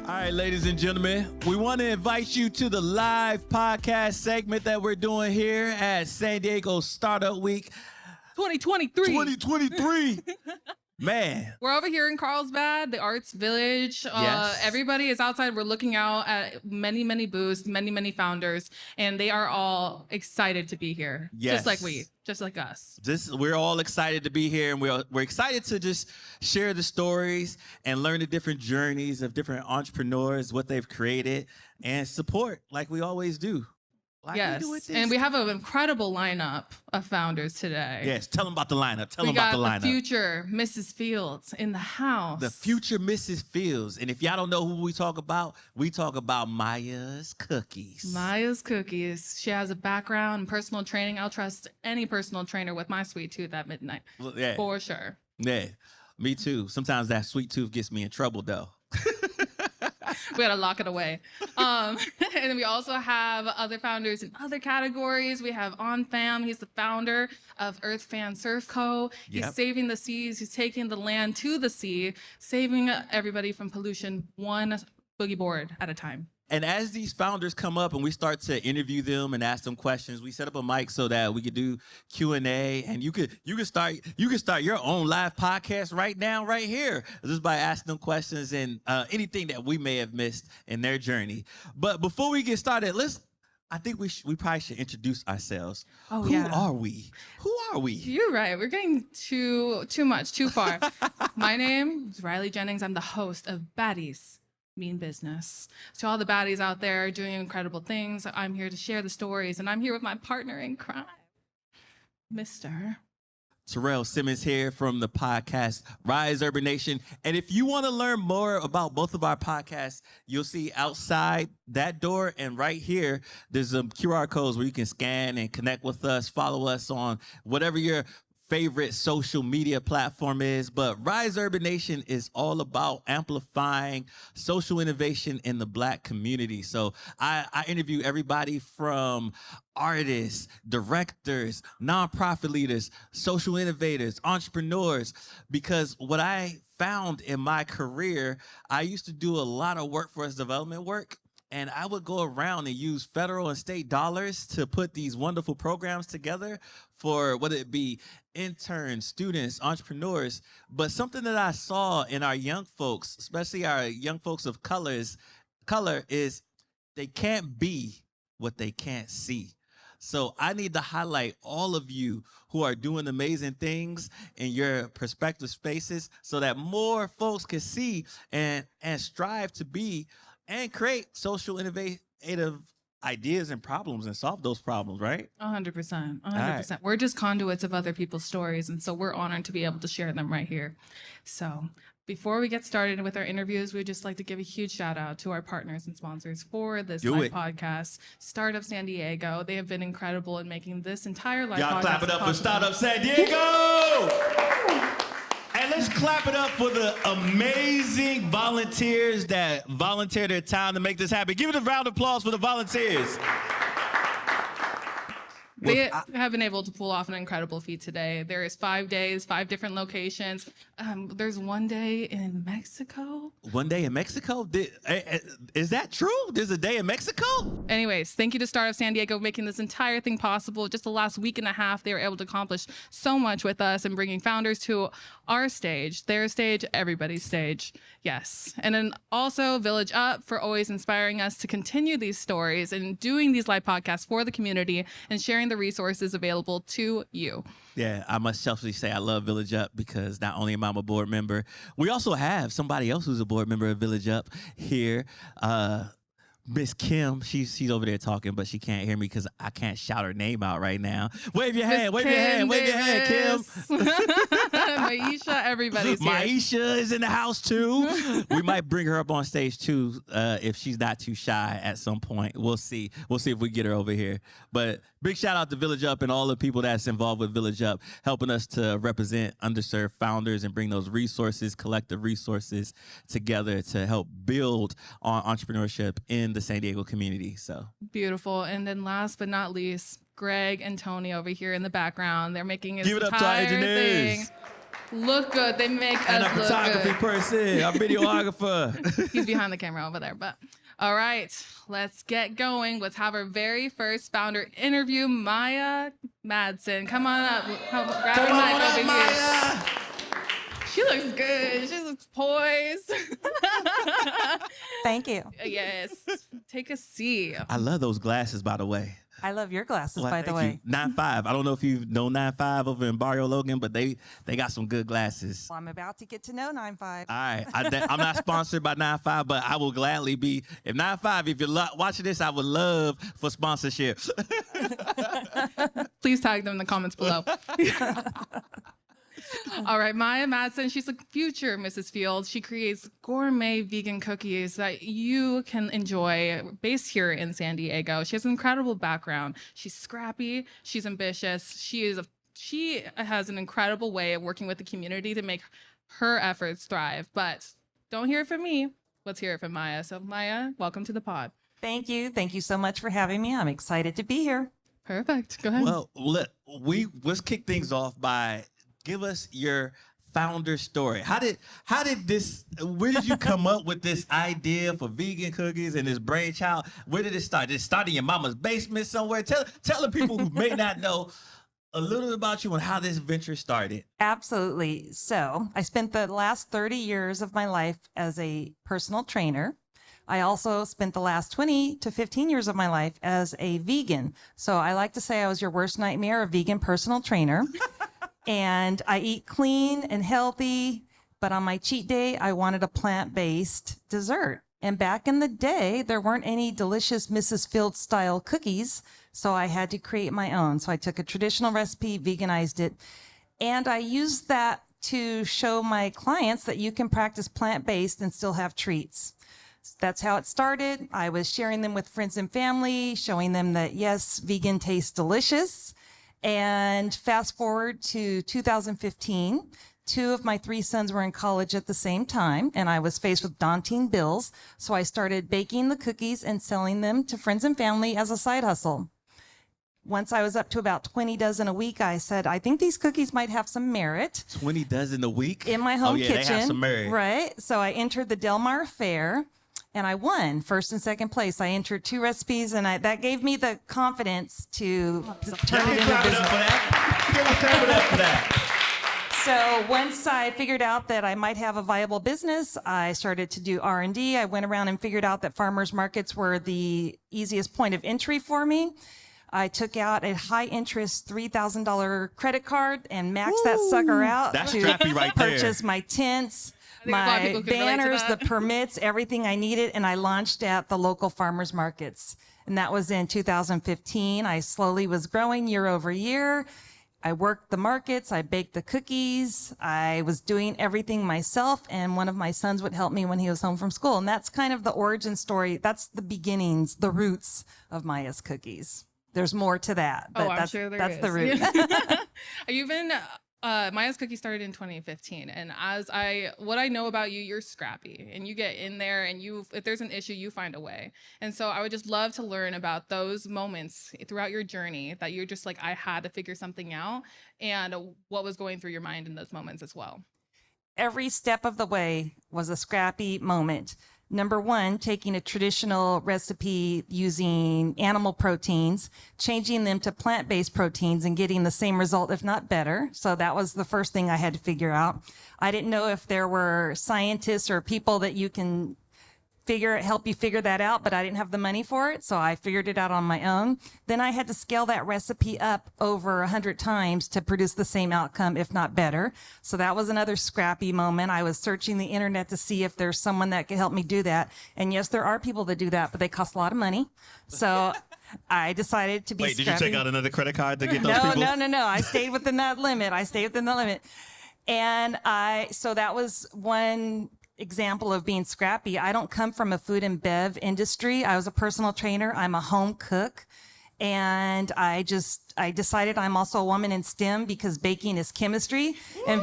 All right, ladies and gentlemen, we want to invite you to the live podcast segment that we're doing here at San Diego Startup Week 2023. Man. We're over here in Carlsbad, the Arts Village. Yes. Everybody is outside. We're looking out at many booths, many founders, and they are all excited to be here. Yes. Just like us. We're all excited to be here, and we're excited to just share the stories and learn the different journeys of different entrepreneurs, what they've created, and support like we always do. Yes, and we have an incredible lineup of founders today. Yes, tell them about the lineup. Tell them We about the got lineup. the future Mrs. Fields in the house. The future Mrs. Fields. And if y'all don't know who we talk about Maya's Cookies. Maya's Cookies. She has a background in personal training. I'll trust any personal trainer with my sweet tooth at midnight. Well, yeah. For sure. Yeah, me too. Sometimes that sweet tooth gets me in trouble, though. We gotta lock it away. And then we also have other founders in other categories. We have Anh Pham. He's the founder of Earth Fan Surf Co. He's saving the seas. He's taking the land to the sea, saving everybody from pollution one boogie board at a time. And as these founders come up and we start to interview them and ask them questions, we set up a mic so that we could do Q&A, and you could start your own live podcast right now, right here, just by asking them questions and anything that we may have missed in their journey. But before we get started, I think we probably should introduce ourselves. Oh, Who yeah. are we? Who are we? You're right. We're getting too far. My name is Riley Jennings. I'm the host of Baddies. Mean business. To all the baddies out there doing incredible things, I'm here to share the stories, and I'm here with my partner in crime, Mr. Terrell Simmons here from the podcast Rise Urban Nation. And if you want to learn more about both of our podcasts, you'll see outside that door and right here, there's some QR codes where you can scan and connect with us, follow us on whatever your favorite social media platform is. But Rise Urban Nation is all about amplifying social innovation in the Black community. So I interview everybody from artists, directors, nonprofit leaders, social innovators, entrepreneurs, because what I found in my career, I used to do a lot of workforce development work. And I would go around and use federal and state dollars to put these wonderful programs together for whether it be interns, students, entrepreneurs. But something that I saw in our young folks, especially our young folks of color, is they can't be what they can't see. So I need to highlight all of you who are doing amazing things in your prospective spaces so that more folks can see and strive to be and create social innovative ideas and problems and solve those problems, right? 100%. 100%. Right. We're just conduits of other people's stories, and so we're honored to be able to share them right here. So before we get started with our interviews, we'd just like to give a huge shout out to our partners and sponsors for this live podcast, Startup San Diego. They have been incredible in making this entire live podcast. Y'all clap it up for Startup San Diego! And let's clap it up for the amazing volunteers that volunteer their time to make this happen. Give it a round of applause for the volunteers. They have been able to pull off an incredible feat today. There is 5 days, 5 different locations. There's one day in Mexico. One day in Mexico? Is that true? There's a day in Mexico? Anyways, thank you to Startup San Diego for making this entire thing possible. Just the last week and a half, they were able to accomplish so much with us and bringing founders to our stage, their stage, everybody's stage. Yes. And then also Village Up for always inspiring us to continue these stories and doing these live podcasts for the community and sharing the resources available to you. Yeah, I must selfishly say I love Village Up because not only am I a board member, we also have somebody else who's a board member of Village Up here. Miss Kim, she's over there talking, but she can't hear me because I can't shout her name out right now. Wave your hand, wave your hand, wave your hand, Kim. Maisha, everybody's here. Maisha is in the house too. We might bring her up on stage too if she's not too shy at some point. We'll see. We'll see if we get her over here. But big shout out to Village Up and all the people that's involved with Village Up, helping us to represent underserved founders and bring those resources, collective resources together to help build on entrepreneurship in the San Diego community. So beautiful. And then last but not least, Greg and Tony over here in the background. They're making this Give it up to our entire engineers. thing look good. They make And a us look photography good. person, a videographer. He's behind the camera over there, but all right, let's get going. Let's have our very first founder interview, Maya Madsen. Come on up. Grab Come the on mic up, over here. Maya. She looks good. She looks poised. Thank you. Yes. Take a seat. I love those glasses, by the way. I love your glasses, Well, by the thank way. you. 9-5. I don't know if you know 9-5 over in Barrio Logan, but they got some good glasses. Well, I'm about to get to know 9-5. All right. I'm not sponsored by 9-5, but I will gladly be. If 9-5, if you're watching this, I would love for sponsorship. Please tag them in the comments below. All right, Maya Madsen, she's a future Mrs. Fields. She creates gourmet vegan cookies that you can enjoy based here in San Diego. She has an incredible background. She's scrappy, she's ambitious. She has an incredible way of working with the community to make her efforts thrive. But don't hear it from me. Let's hear it from Maya. So Maya, welcome to the pod. Thank you. Thank you so much for having me. I'm excited to be here. Perfect. Go ahead. Well, let's kick things off by give us your founder story. How did this? Where did you come up with this idea for vegan cookies and this brainchild? Where did it start? Did it start in your mama's basement somewhere? Tell the people who may not know a little about you and how this venture started. Absolutely. So I spent the last 30 years of my life as a personal trainer. I also spent the last 20 to 15 years of my life as a vegan. So I like to say I was your worst nightmare, a vegan personal trainer. And I eat clean and healthy, but on my cheat day, I wanted a plant-based dessert. And back in the day, there weren't any delicious Mrs. Fields style cookies, so I had to create my own. So I took a traditional recipe, veganized it, and I used that to show my clients that you can practice plant-based and still have treats. That's how it started. I was sharing them with friends and family, showing them that, yes, vegan tastes delicious. And fast forward to 2015, 2 of my 3 sons were in college at the same time, and I was faced with daunting bills. So I started baking the cookies and selling them to friends and family as a side hustle. Once I was up to about 20 dozen a week, I said, I think these cookies might have some merit. 20 dozen a week In my home kitchen. They have some merit. Right. So I entered the Del Mar Fair. And I won first and second place. I entered 2 recipes, and that gave me the confidence to turn it into business. Clap it up for that. So once I figured out that I might have a viable business, I started to do R&D. I went around and figured out that farmers markets were the easiest point of entry for me. I took out a high-interest $3,000 credit card and maxed that sucker out That's to strappy right there. purchase my tents, think a lot of my people can relate to banners, the that. permits, everything I needed, and I launched at the local farmers markets. And that was in 2015. I slowly was growing year over year. I worked the markets, I baked the cookies, I was doing everything myself, and one of my sons would help me when he was home from school. And that's kind of the origin story. That's the beginnings, the roots of Maya's Cookies. There's more to that, but I'm sure there that's is. the root. You've been Maya's Cookie started in 2015, and what I know about you, you're scrappy, and you get in there, and if there's an issue, you find a way. And so I would just love to learn about those moments throughout your journey that you're just like, I had to figure something out, and what was going through your mind in those moments as well. Every step of the way was a scrappy moment. Number 1, taking a traditional recipe using animal proteins, changing them to plant-based proteins and getting the same result, if not better. So that was the first thing I had to figure out. I didn't know if there were scientists or people that you can help you figure that out, but I didn't have the money for it, so I figured it out on my own. Then I had to scale that recipe up over 100 times to produce the same outcome, if not better. So that was another scrappy moment. I was searching the internet to see if there's someone that could help me do that. And yes, there are people that do that, but they cost a lot of money. So I decided to be Wait, scrappy. did you take out another credit card to get those people? No. I stayed within that limit. And so that was one example of being scrappy. I don't come from a food and bev industry. I was a personal trainer. I'm a home cook. And I decided I'm also a woman in STEM because baking is chemistry and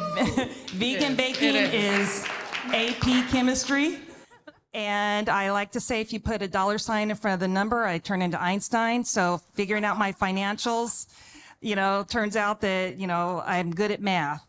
vegan baking is AP chemistry. And I like to say if you put a $sign in front of the number, I turn into Einstein. So figuring out my financials, turns out that, I'm good at math.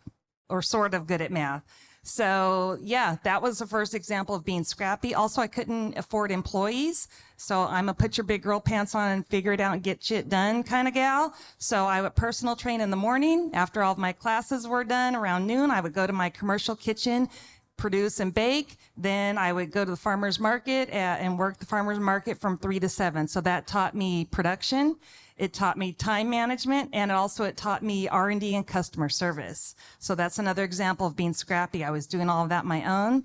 or sort of good at math. So yeah, that was the first example of being scrappy. Also, I couldn't afford employees. So I'm a put your big girl pants on and figure it out and get shit done kind of gal. So I would personal train in the morning. After all of my classes were done around noon, I would go to my commercial kitchen, produce and bake. Then I would go to the farmer's market and work the farmer's market from 3 to 7. So that taught me production. It taught me time management, and also it taught me R&D and customer service. So that's another example of being scrappy. I was doing all of that my own.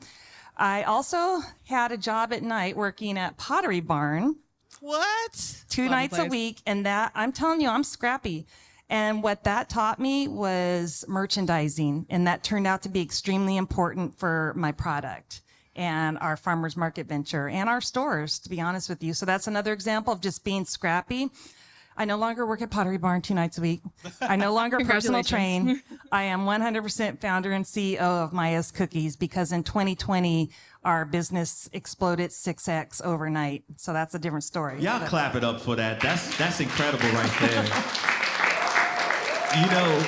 I also had a job at night working at Pottery Barn. What? 2 nights a week, and that, I'm telling you, I'm scrappy. And what that taught me was merchandising, and that turned out to be extremely important for my product and our farmers market venture and our stores, to be honest with you. So that's another example of just being scrappy. I no longer work at Pottery Barn 2 nights a week. I no longer personal train. I am 100% founder and CEO of Maya's Cookies, because in 2020, our business exploded 6x overnight. So that's a different story. Y'all clap it up for that. That's incredible right there. You know,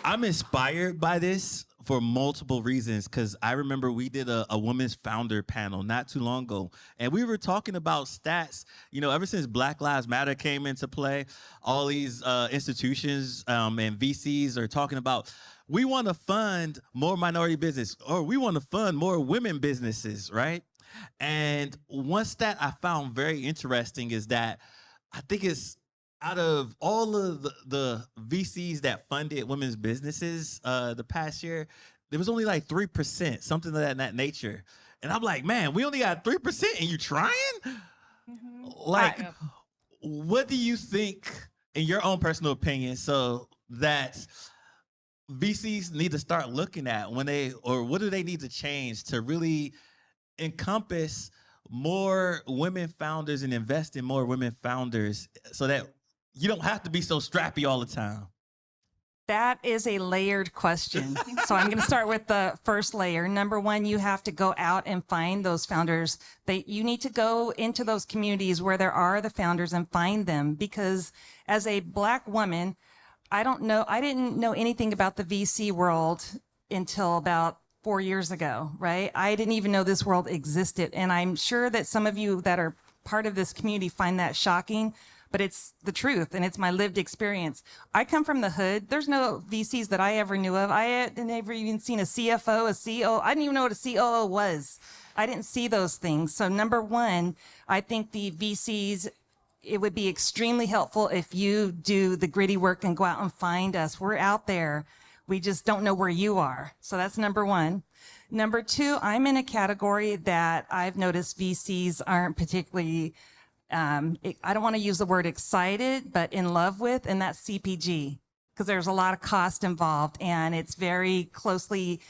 I'm inspired by this for multiple reasons, because I remember we did a women's founder panel not too long ago, and we were talking about stats. You know, ever since Black Lives Matter came into play, all these institutions and VCs are talking about, we want to fund more minority business, or we want to fund more women businesses, right? And one stat I found very interesting is that I think it's out of all of the VCs that funded women's businesses the past year, there was only like 3%, something of that nature. And I'm like, man, we only got 3% and you trying? Like, what do you think, in your own personal opinion, so that VCs need to start looking at when they, or what do they need to change to really encompass more women founders and invest in more women founders so that you don't have to be so strappy all the time? That is a layered question. So I'm going to start with the first layer. Number one, you have to go out and find those founders. You need to go into those communities where there are the founders and find them, because as a Black woman, I didn't know anything about the VC world until about 4 years ago, right? I didn't even know this world existed. And I'm sure that some of you that are part of this community find that shocking, but it's the truth, and it's my lived experience. I come from the hood. There's no VCs that I ever knew of. I had never even seen a CFO, a CEO. I didn't even know what a COO was. I didn't see those things. So number one, I think the VCs, it would be extremely helpful if you do the gritty work and go out and find us. We're out there. We just don't know where you are. So that's number one. Number two, I'm in a category that I've noticed VCs aren't particularly, I don't want to use the word excited, but in love with, and that's CPG, because there's a lot of cost involved and it's very closely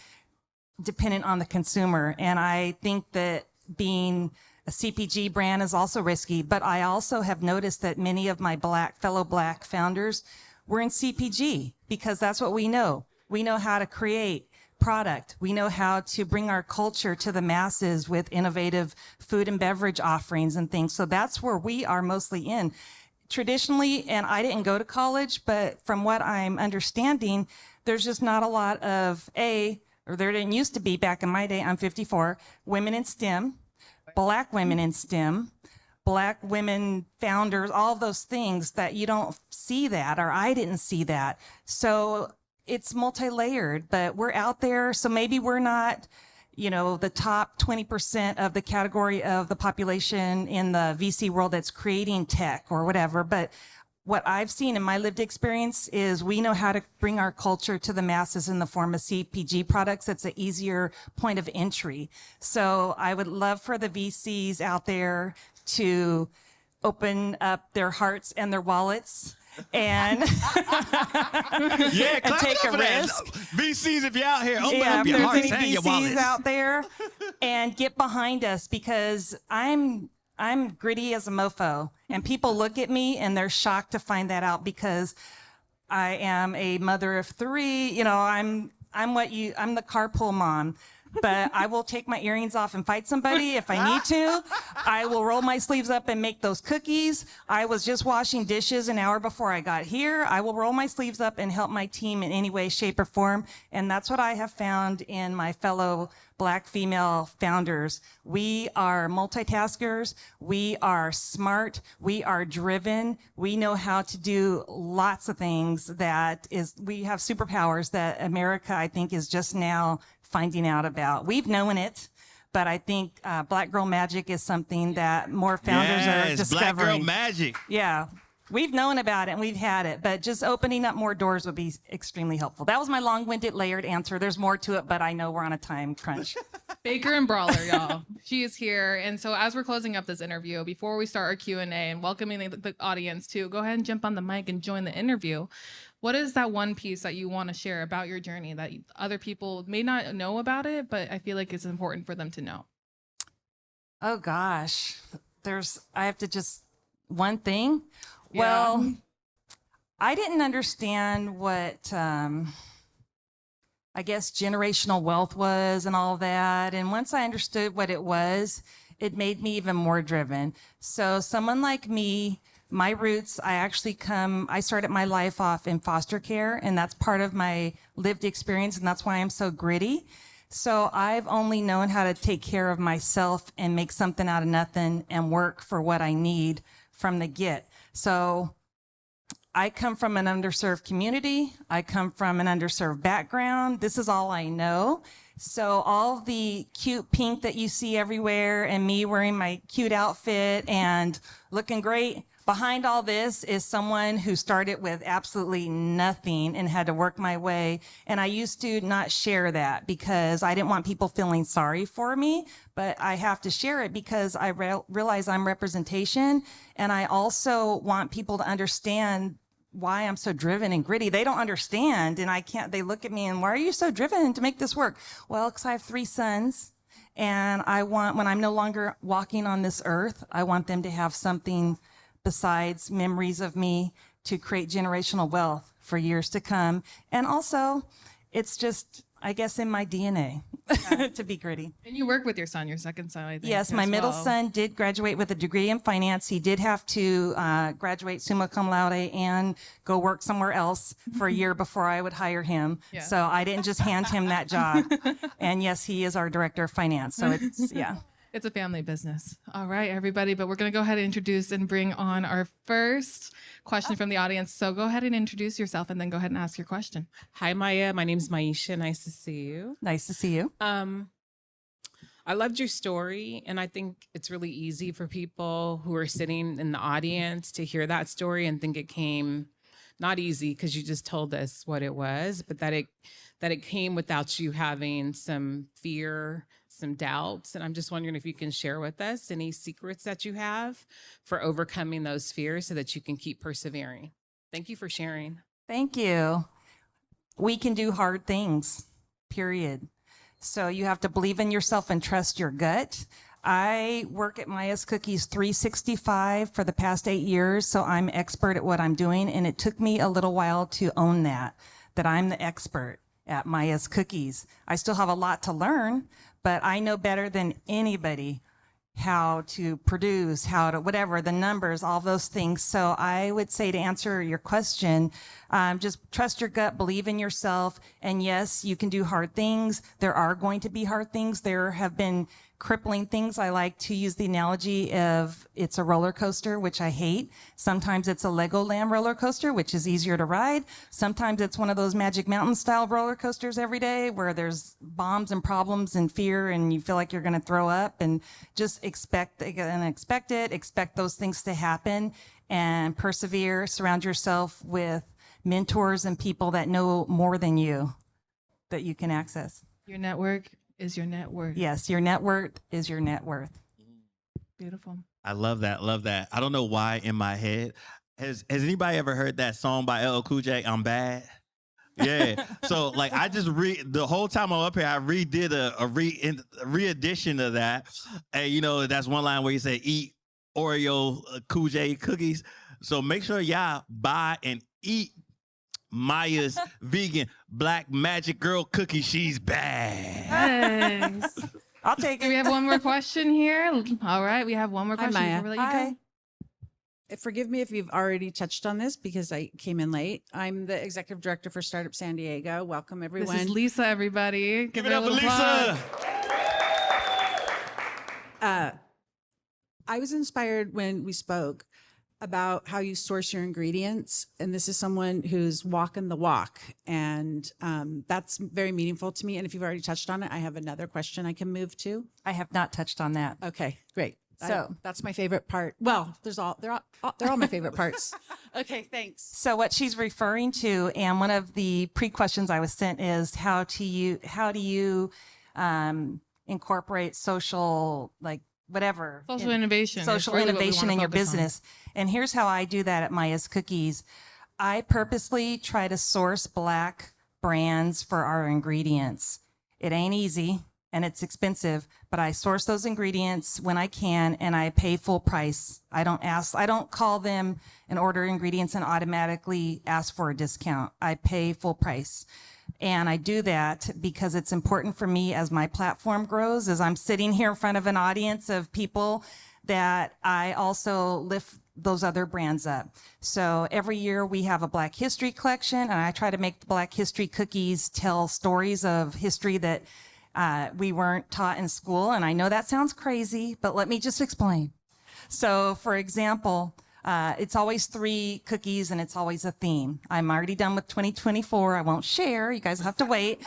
dependent on the consumer. And I think that being a CPG brand is also risky, but I also have noticed that many of my fellow Black founders were in CPG, because that's what we know. We know how to create product. We know how to bring our culture to the masses with innovative food and beverage offerings and things. So that's where we are mostly in. Traditionally, and I didn't go to college, but from what I'm understanding, there's just not a lot of or there didn't used to be back in my day, I'm 54, women in STEM, Black women in STEM, Black women founders, all those things that you don't see that, or I didn't see that. So it's multi-layered, but we're out there. So maybe we're not, the top 20% of the category of the population in the VC world that's creating tech or whatever. But what I've seen in my lived experience is we know how to bring our culture to the masses in the form of CPG products. It's an easier point of entry. So I would love for the VCs out there to open up their hearts and their wallets and, yeah, and take a risk. VCs, if you're out here, open up if your there's hearts any and your VCs wallets out there, and get behind us, because I'm gritty as a mofo, and people look at me and they're shocked to find that out, because I am a mother of 3. I'm the carpool mom. but I will take my earrings off and fight somebody if I need to. I will roll my sleeves up and make those cookies. I was just washing dishes an hour before I got here. I will roll my sleeves up and help my team in any way, shape, or form. And that's what I have found in my fellow Black female founders. We are multitaskers. We are smart. We are driven. We know how to do lots of things we have superpowers that America, I think, is just now finding out about. We've known it, but I think Black Girl Magic is something that more founders are discovering. Black Girl Magic. Yeah. We've known about it and we've had it, but just opening up more doors would be extremely helpful. That was my long-winded, layered answer. There's more to it, but I know we're on a time crunch. Baker and Brawler, y'all. She is here. And so as we're closing up this interview, before we start our Q&A and welcoming the audience to go ahead and jump on the mic and join the interview, what is that one piece that you want to share about your journey that other people may not know about it, but I feel like it's important for them to know? Oh gosh, I have to one thing. Yeah. Well, I didn't understand what, I guess, generational wealth was and all that. And once I understood what it was, it made me even more driven. So someone like me, my roots, I started my life off in foster care, and that's part of my lived experience, and that's why I'm so gritty. So I've only known how to take care of myself and make something out of nothing and work for what I need from the get. So I come from an underserved community. I come from an underserved background. This is all I know. So all the cute pink that you see everywhere and me wearing my cute outfit and looking great, behind all this is someone who started with absolutely nothing and had to work my way. And I used to not share that because I didn't want people feeling sorry for me, but I have to share it because I realize I'm representation. And I also want people to understand why I'm so driven and gritty. They don't understand, and they look at me and, why are you so driven to make this work? Well, because I have 3 sons, and when I'm no longer walking on this earth, I want them to have something besides memories of me to create generational wealth for years to come. And also, it's just, I guess, in my DNA to be gritty. And you work with your son, your second son, I think. Yes, my middle son did graduate with a degree in finance. He did have to graduate summa cum laude and go work somewhere else for a year before I would hire him. Yeah. So I didn't just hand him that job. And yes, he is our director of finance. So it's, yeah. It's a family business. All right, everybody, but we're going to go ahead and introduce and bring on our first question from the audience. So go ahead and introduce yourself and then go ahead and ask your question. Hi, Maya. My name's Maisha. Nice to see you. Nice to see you. I loved your story, and I think it's really easy for people who are sitting in the audience to hear that story and think it came not easy because you just told us what it was, but that it came without you having some fear, some doubts. And I'm just wondering if you can share with us any secrets that you have for overcoming those fears so that you can keep persevering. Thank you for sharing. Thank you. We can do hard things, period. So you have to believe in yourself and trust your gut. I work at Maya's Cookies 365 for the past 8 years, so I'm expert at what I'm doing. And it took me a little while to own that I'm the expert at Maya's Cookies. I still have a lot to learn, but I know better than anybody how to produce, whatever, the numbers, all those things. So I would say, to answer your question, just trust your gut, believe in yourself. And yes, you can do hard things. There are going to be hard things. There have been crippling things. I like to use the analogy of it's a roller coaster, which I hate. Sometimes it's a Legoland roller coaster, which is easier to ride. Sometimes it's one of those Magic Mountain style roller coasters every day where there's bombs and problems and fear and you feel like you're going to throw up. And just expect those things to happen and persevere. Surround yourself with mentors and people that know more than you that you can access. Your network is your net worth. Yes, your net worth is your net worth. Beautiful. I love that. Love that. I don't know why in my head. Has anybody ever heard that song by LL Cool J, I'm Bad? Yeah. So like I just the whole time I'm up here, I redid a re-edition of that. And you know, that's one line where you say eat Oreo Cool J cookies. So make sure y'all buy and eat Maya's vegan black magic girl cookie. She's back. Thanks. I'll take Do we it. have one more question here? All right, we have one more Hi, question Maya. before we let you Hi. go. Forgive me if you've already touched on this because I came in late. I'm the executive director for Startup San Diego. Welcome, This everyone. is Lisa, everybody. Give it her a up for little Lisa. applause. I was inspired when we spoke about how you source your ingredients. And this is someone who's walking the walk. And that's very meaningful to me. And if you've already touched on it, I have another question I can move to. I have not touched on that. Okay, great. So- that's my favorite part. Well, they're all my favorite parts. Okay, thanks. So what she's referring to, and one of the pre-questions I was sent is how do you incorporate social, like whatever, Social innovation. is social really what we innovation wanna in your focus on. business. And here's how I do that at Maya's Cookies. I purposely try to source Black brands for our ingredients. It ain't easy and it's expensive, but I source those ingredients when I can and I pay full price. I don't call them and order ingredients and automatically ask for a discount. I pay full price. And I do that because it's important for me as my platform grows, as I'm sitting here in front of an audience of people, that I also lift those other brands up. So every year we have a Black History collection, and I try to make the Black History cookies tell stories of history that we weren't taught in school. And I know that sounds crazy, but let me just explain. So for example, it's always 3 cookies and it's always a theme. I'm already done with 2024. I won't share. You guys will have to wait.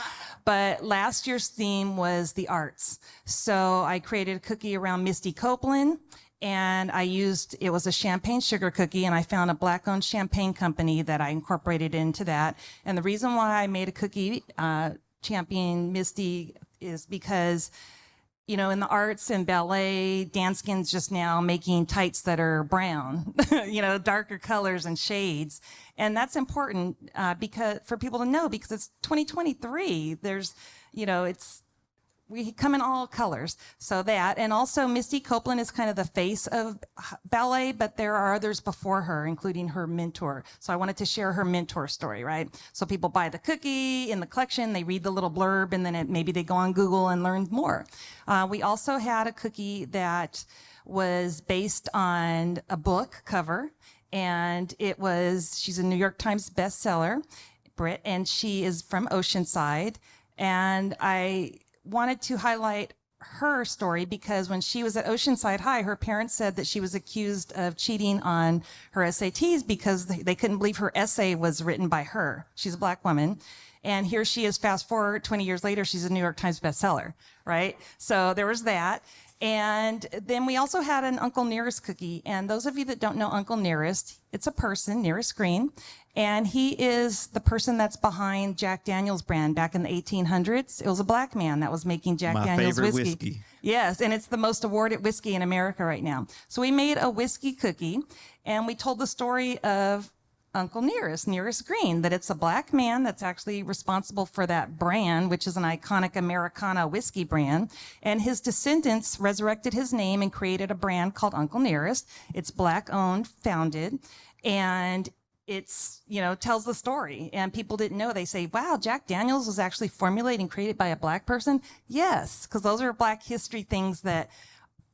But last year's theme was the arts. So I created a cookie around Misty Copeland, and it was a champagne sugar cookie, and I found a Black-owned champagne company that I incorporated into that. And the reason why I made a cookie championing Misty is because, you know, in the arts and ballet, Danskin's just now making tights that are brown, you know, darker colors and shades. And that's important because for people to know, because it's 2023. There's, you know, we come in all colors. So that, and also Misty Copeland is kind of the face of ballet, but there are others before her, including her mentor. So I wanted to share her mentor story, right? So people buy the cookie in the collection, they read the little blurb, and then maybe they go on Google and learn more. We also had a cookie that was based on a book cover, and she's a New York Times bestseller, Brit, and she is from Oceanside. And I wanted to highlight her story because when she was at Oceanside High, her parents said that she was accused of cheating on her SATs because they couldn't believe her essay was written by her. She's a Black woman. And here she is, fast forward 20 years later, she's a New York Times bestseller, right? So there was that. And then we also had an Uncle Nearest cookie. And those of you that don't know Uncle Nearest, it's a person, Nearest Green. And he is the person that's behind Jack Daniel's brand back in the 1800s. It was a Black man that was making Jack My Daniel's favorite whiskey. whiskey. Yes, and it's the most awarded whiskey in America right now. So we made a whiskey cookie, and we told the story of Uncle Nearest Green, that it's a Black man that's actually responsible for that brand, which is an iconic Americana whiskey brand. And his descendants resurrected his name and created a brand called Uncle Nearest. It's Black owned, founded, and it's, you know, tells the story. And people didn't know. They say, wow, Jack Daniels was actually formulated and created by a Black person. Yes, because those are Black history things that,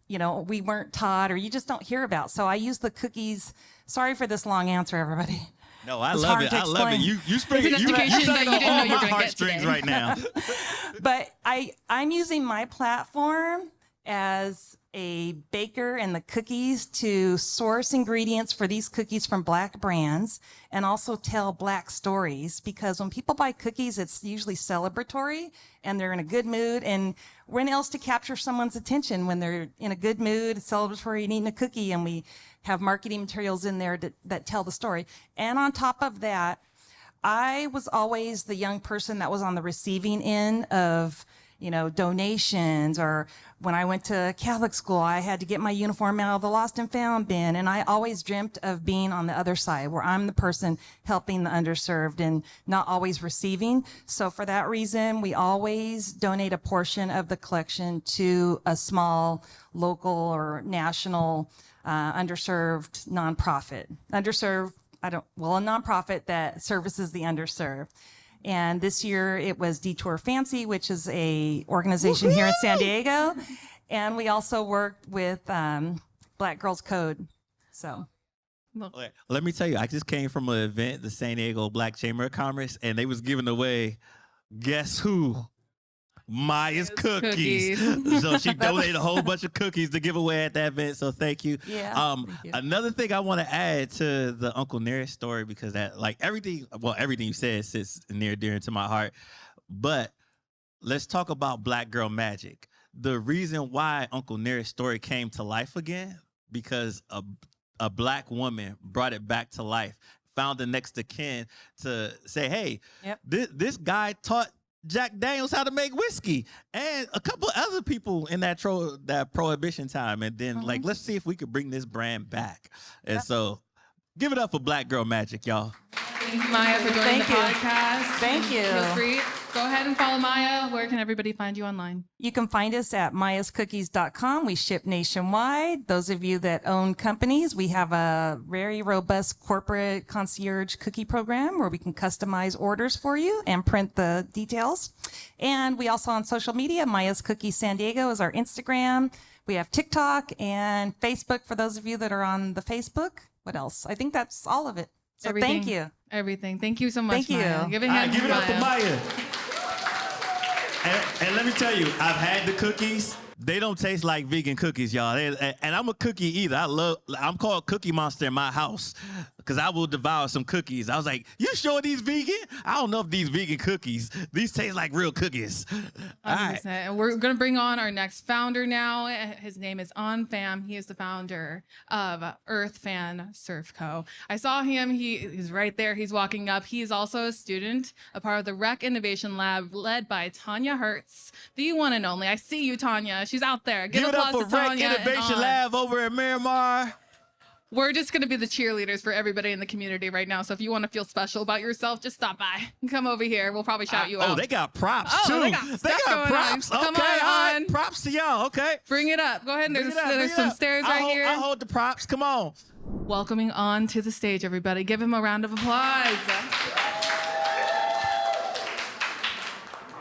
you know, we weren't taught or you just don't hear about. So I use the cookies. Sorry for this long answer, everybody. No, I It's love hard it. to I love it. explain. You spring It's an you education that tug you on didn't know all you were my gonna get heartstrings today. right now. But I'm using my platform as a baker and the cookies to source ingredients for these cookies from Black brands and also tell Black stories, because when people buy cookies, it's usually celebratory and they're in a good mood. And when else to capture someone's attention when they're in a good mood, celebratory, and eating a cookie, and we have marketing materials in there that tell the story. And on top of that, I was always the young person that was on the receiving end of, you know, donations, or when I went to Catholic school, I had to get my uniform out of the lost and found bin. And I always dreamt of being on the other side where I'm the person helping the underserved and not always receiving. So for that reason, we always donate a portion of the collection to a small local or national underserved nonprofit. Underserved a nonprofit that services the underserved. And this year it was Detour Fancy, which is a organization here in San Diego. And we also worked with Black Girls Code. So. Okay, let me tell you, I just came from an event, the San Diego Black Chamber of Commerce, and they was giving away, guess who? Maya's cookies. So she donated a whole bunch of cookies to give away at that event. So thank you. Yeah. Thank you. Another thing I want to add to the Uncle Nearest story, because that, like, everything you said sits near dear to my heart. But let's talk about Black Girl Magic. The reason why Uncle Nearest story came to life again, because a Black woman brought it back to life, found the next of kin to say, hey, this guy taught Jack Daniels how to make whiskey, and a couple other people in that prohibition time. And then like, let's see if we could bring this brand back. And so give it up for Black Girl Magic, y'all. Thank you, Maya, for joining the podcast. Thank you. Feel free. Go ahead and follow Maya. Where can everybody find you online? You can find us at mayascookies.com. We ship nationwide. Those of you that own companies, we have a very robust corporate concierge cookie program where we can customize orders for you and print the details. And we also on social media, Maya's Cookies San Diego is our Instagram. We have TikTok and Facebook for those of you that are on the Facebook. What else? I think that's all of it. So thank you. Everything. Thank you so much, Thank you. Maya. Give it up for Maya. And let me tell you, I've had the cookies. They don't taste like vegan cookies, y'all. And I'm a cookie eater. I'm called Cookie Monster in my house because I will devour some cookies. I was like, you sure these vegan? I don't know if these vegan cookies. These taste like real cookies. All right. And we're going to bring on our next founder now. His name is Anh Pham. He is the founder of Earth Fan Surf Co. I saw him. He's right there. He's walking up. He is also a student, a part of the Rec Innovation Lab led by Tanya Hertz, the one and only. I see you, Tanya. She's out there. Give it up for Rec Innovation Lab over at Miramar. We're just going to be the cheerleaders for everybody in the community right now. So if you want to feel special about yourself, just stop by. Come over here. We'll probably shout you out. Oh, they got props too. They got props. On. Okay, Come on, all right. Props to y'all. Okay. Bring it up. Go ahead. And there's some stairs right here. I'll hold the props. Come on. Welcoming On to the stage, everybody. Give him a round of applause.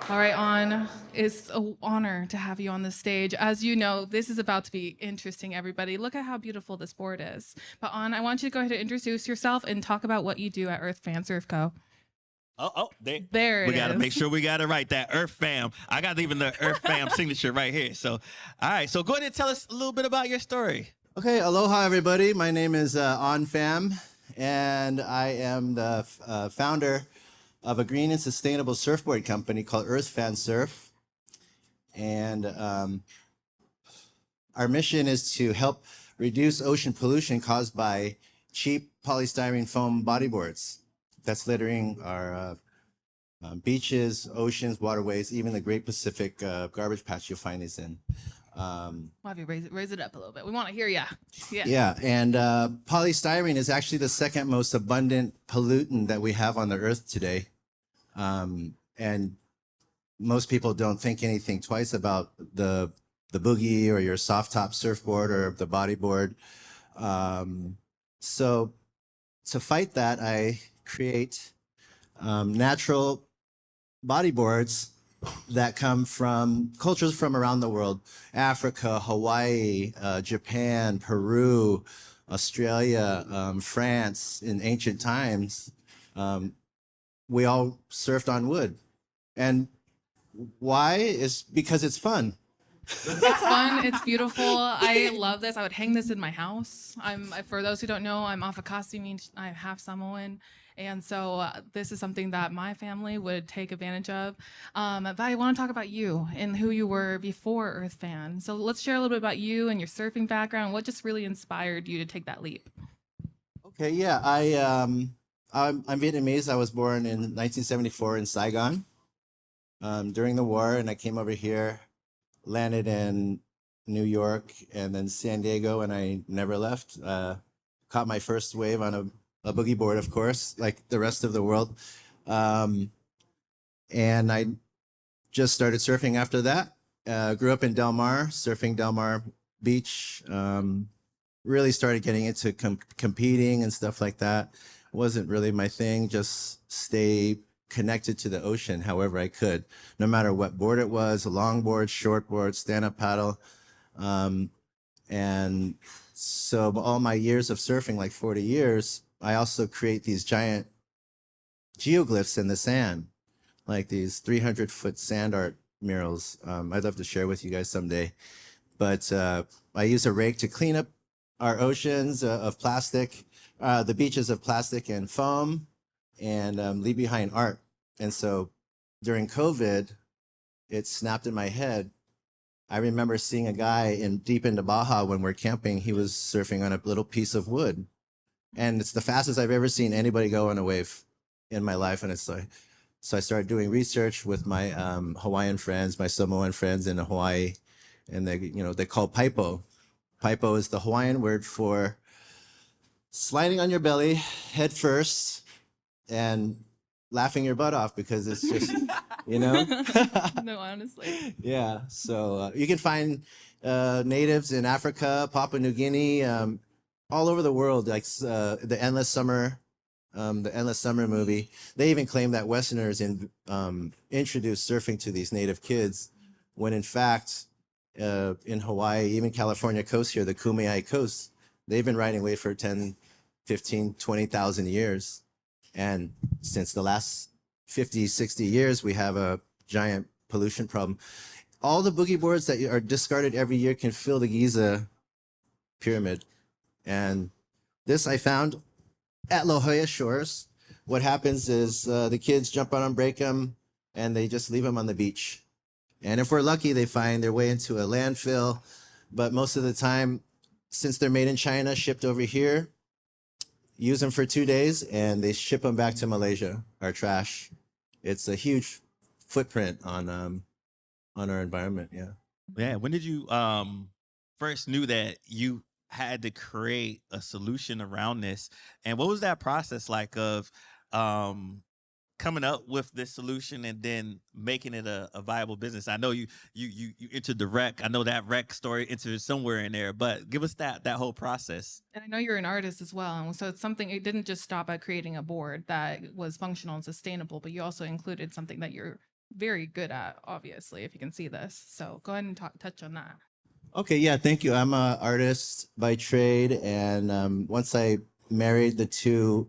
All right, On, it's an honor to have you on the stage. As you know, this is about to be interesting, everybody. Look at how beautiful this board is. But On, I want you to go ahead and introduce yourself and talk about what you do at Earth Fan Surf Co. There we got to make sure we got it right. That Earth Fam. I got even the Earth Fam signature right here. So, all right. So go ahead and tell us a little bit about your story. Okay, aloha everybody. My name is Anh Pham, and I am the founder of a green and sustainable surfboard company called Earth Fan Surf. And our mission is to help reduce ocean pollution caused by cheap polystyrene foam bodyboards that's littering our beaches, oceans, waterways, even the Great Pacific garbage patch you'll find is in. We'll have you raise it up a little bit. We want to hear you. Yeah, and polystyrene is actually the second most abundant pollutant that we have on the earth today. And most people don't think anything twice about the boogie or your soft top surfboard or the bodyboard. So to fight that, I create natural bodyboards that come from cultures from around the world: Africa, Hawaii, Japan, Peru, Australia, France. In ancient times, we all surfed on wood. And why? Is because it's fun. It's fun. It's beautiful. I love this. I would hang this in my house. For those who don't know, I'm Afakasi, means I'm half Samoan. And so this is something that my family would take advantage of. But I want to talk about you and who you were before Earth Fan. So let's share a little bit about you and your surfing background. What just really inspired you to take that leap? Okay, yeah, I'm Vietnamese. I was born in 1974 in Saigon during the war, and I came over here, landed in New York and then San Diego, and I never left. Caught my first wave on a boogie board, of course, like the rest of the world. And I just started surfing after that. Grew up in Del Mar, surfing Del Mar Beach. Really started getting into competing and stuff like that. wasn't really my thing. Just stay connected to the ocean however I could, no matter what board it was, a longboard, shortboard, stand-up paddle. And so all my years of surfing, like 40 years, I also create these giant geoglyphs in the sand, like these 300-foot sand art murals. I'd love to share with you guys someday. But I use a rake to clean up our oceans of plastic, the beaches of plastic and foam, and leave behind art. And so during COVID, it snapped in my head. I remember seeing a guy deep into Baja when we're camping. He was surfing on a little piece of wood. And it's the fastest I've ever seen anybody go on a wave in my life. And it's like, so I started doing research with my Hawaiian friends, my Samoan friends in Hawaii, and they call paipo. Paipo is the Hawaiian word for sliding on your belly head first and laughing your butt off, because it's just, No, honestly. Yeah. So you can find natives in Africa, Papua New Guinea, all over the world, like the Endless Summer movie. They even claim that Westerners introduced surfing to these native kids, when in fact, in Hawaii, even California coast here, the Kumeya'i coast, they've been riding waves for 10, 15, 20,000 years. And since the last 50, 60 years, we have a giant pollution problem. All the boogie boards that are discarded every year can fill the Giza pyramid. And this I found at La Jolla Shores. What happens is the kids jump on them, break them, and they just leave them on the beach. And if we're lucky, they find their way into a landfill. But most of the time, since they're made in China, shipped over here, use them for 2 days, and they ship them back to Malaysia, our trash. It's a huge footprint on our environment. Yeah. Yeah. When did you first knew that you had to create a solution around this, and what was that process like of coming up with this solution and then making it a viable business? I know you entered the rec. I know that rec story entered somewhere in there, but give us that whole process. And I know you're an artist as well. And so it's something, it didn't just stop at creating a board that was functional and sustainable, but you also included something that you're very good at, obviously, if you can see this. So go ahead and touch on that. Okay. Yeah. Thank you. I'm an artist by trade. And once I married the two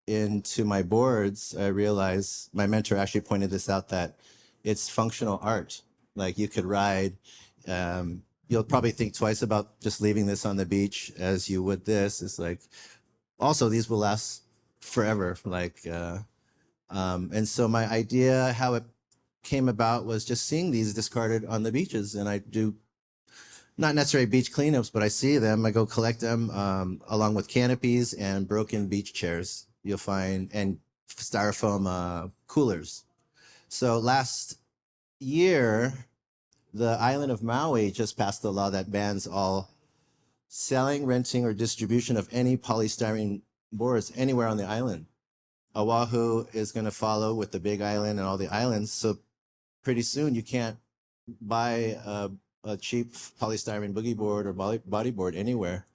into my boards, I realized, my mentor actually pointed this out, that it's functional art. Like you could ride, you'll probably think twice about just leaving this on the beach as you would this. It's like, also these will last forever. And so my idea, how it came about, was just seeing these discarded on the beaches. And I do not necessarily beach cleanups, but I see them, I go collect them, along with canopies and broken beach chairs you'll find, and styrofoam coolers. So last year, the island of Maui just passed a law that bans all selling, renting, or distribution of any polystyrene boards anywhere on the island. Oahu is going to follow with the Big Island and all the islands. So pretty soon you can't buy a cheap polystyrene boogie board or bodyboard anywhere,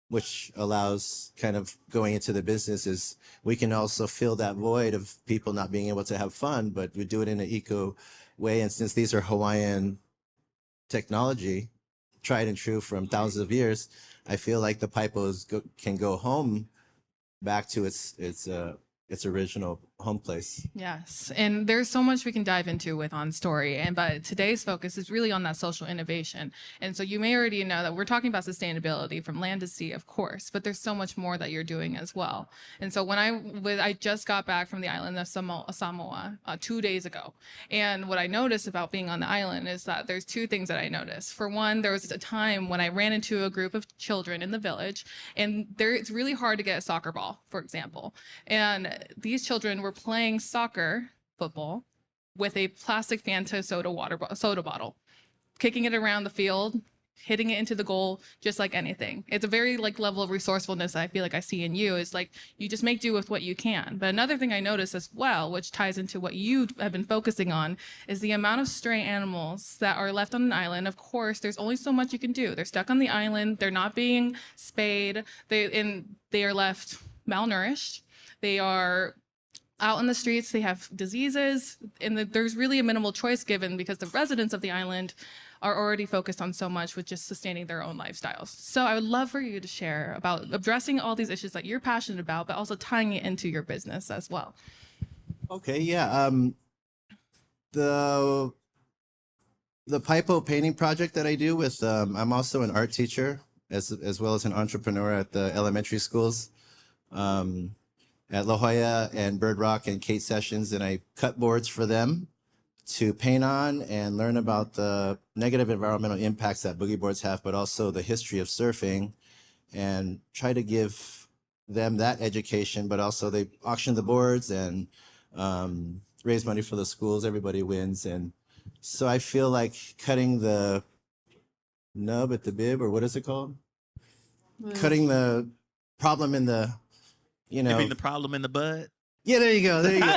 which allows, kind of going into the business, is we can also fill that void of people not being able to have fun, but we do it in an eco way. And since these are Hawaiian technology, tried and true from thousands of years, I feel like the Paipos can go home back to its original home place. Yes, and there's so much we can dive into with On Story, but today's focus is really on that social innovation. And so you may already know that we're talking about sustainability from land to sea, of course, but there's so much more that you're doing as well. And so when I just got back from the island of Samoa 2 days ago, and what I noticed about being on the island is that there's two things that I noticed. For one, there was a time when I ran into a group of children in the village, and it's really hard to get a soccer ball, for example. And these children were playing football, with a plastic Fanta soda bottle, kicking it around the field, hitting it into the goal, just like anything. It's a very level of resourcefulness that I feel like I see in you, is you just make do with what you can. But another thing I noticed as well, which ties into what you have been focusing on, is the amount of stray animals that are left on an island. Of course, there's only so much you can do. They're stuck on the island. They're not being spayed. They are left malnourished. They are out in the streets, they have diseases, and there's really a minimal choice given because the residents of the island are already focused on so much with just sustaining their own lifestyles. So I would love for you to share about addressing all these issues that you're passionate about, but also tying it into your business as well. Okay, yeah. The Pipo painting project that I do with, I'm also an art teacher as well as an entrepreneur at the elementary schools. At La Jolla and Bird Rock and Kate Sessions, and I cut boards for them to paint on and learn about the negative environmental impacts that boogie boards have, but also the history of surfing, and try to give them that education, but also they auction the boards and raise money for the schools. Everybody wins. And so I feel like cutting the nub at the bib, or what is it called? Cutting the problem in the, Nipping the problem in the bud. Yeah, there you go. There you go.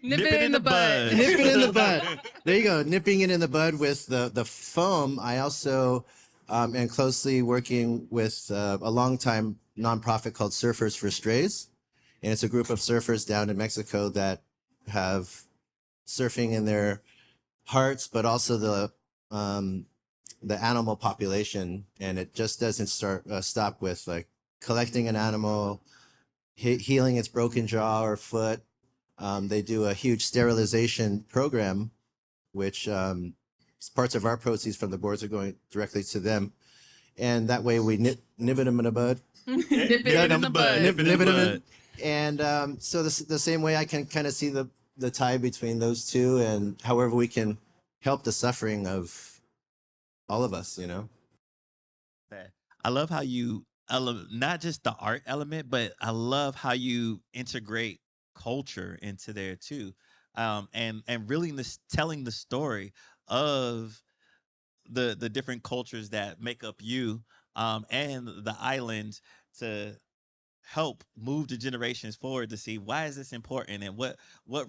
Nip it in the bud. Nip it in the bud. There you go. Nipping it in the bud with the foam. I also am closely working with a longtime nonprofit called Surfers for Strays. And it's a group of surfers down in Mexico that have surfing in their hearts, but also the animal population. And it just doesn't stop with like collecting an animal, healing its broken jaw or foot. They do a huge sterilization program, which parts of our proceeds from the boards are going directly to them. And that way we nip it in the bud. Nip it in the bud. Nip it in the bud. And so the same way I can kind of see the tie between those two, and however we can help the suffering of all of us, I love how you, not just the art element, but I love how you integrate culture into there too, and really telling the story of the different cultures that make up you, and the island, to help move the generations forward to see why is this important and what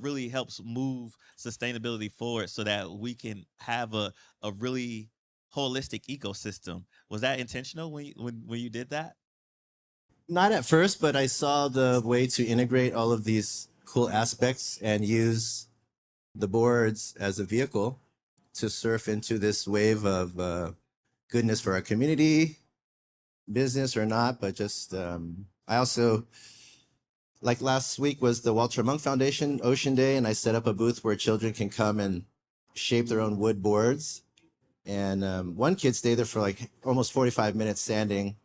really helps move sustainability forward so that we can have a really holistic ecosystem. Was that intentional when you did that? Not at first, but I saw the way to integrate all of these cool aspects and use the boards as a vehicle to surf into this wave of goodness for our community, business or not, but just I also, like last week was the Walter Monk Foundation Ocean Day, and I set up a booth where children can come and shape their own wood boards. And one kid stayed there for like almost 45 minutes sanding.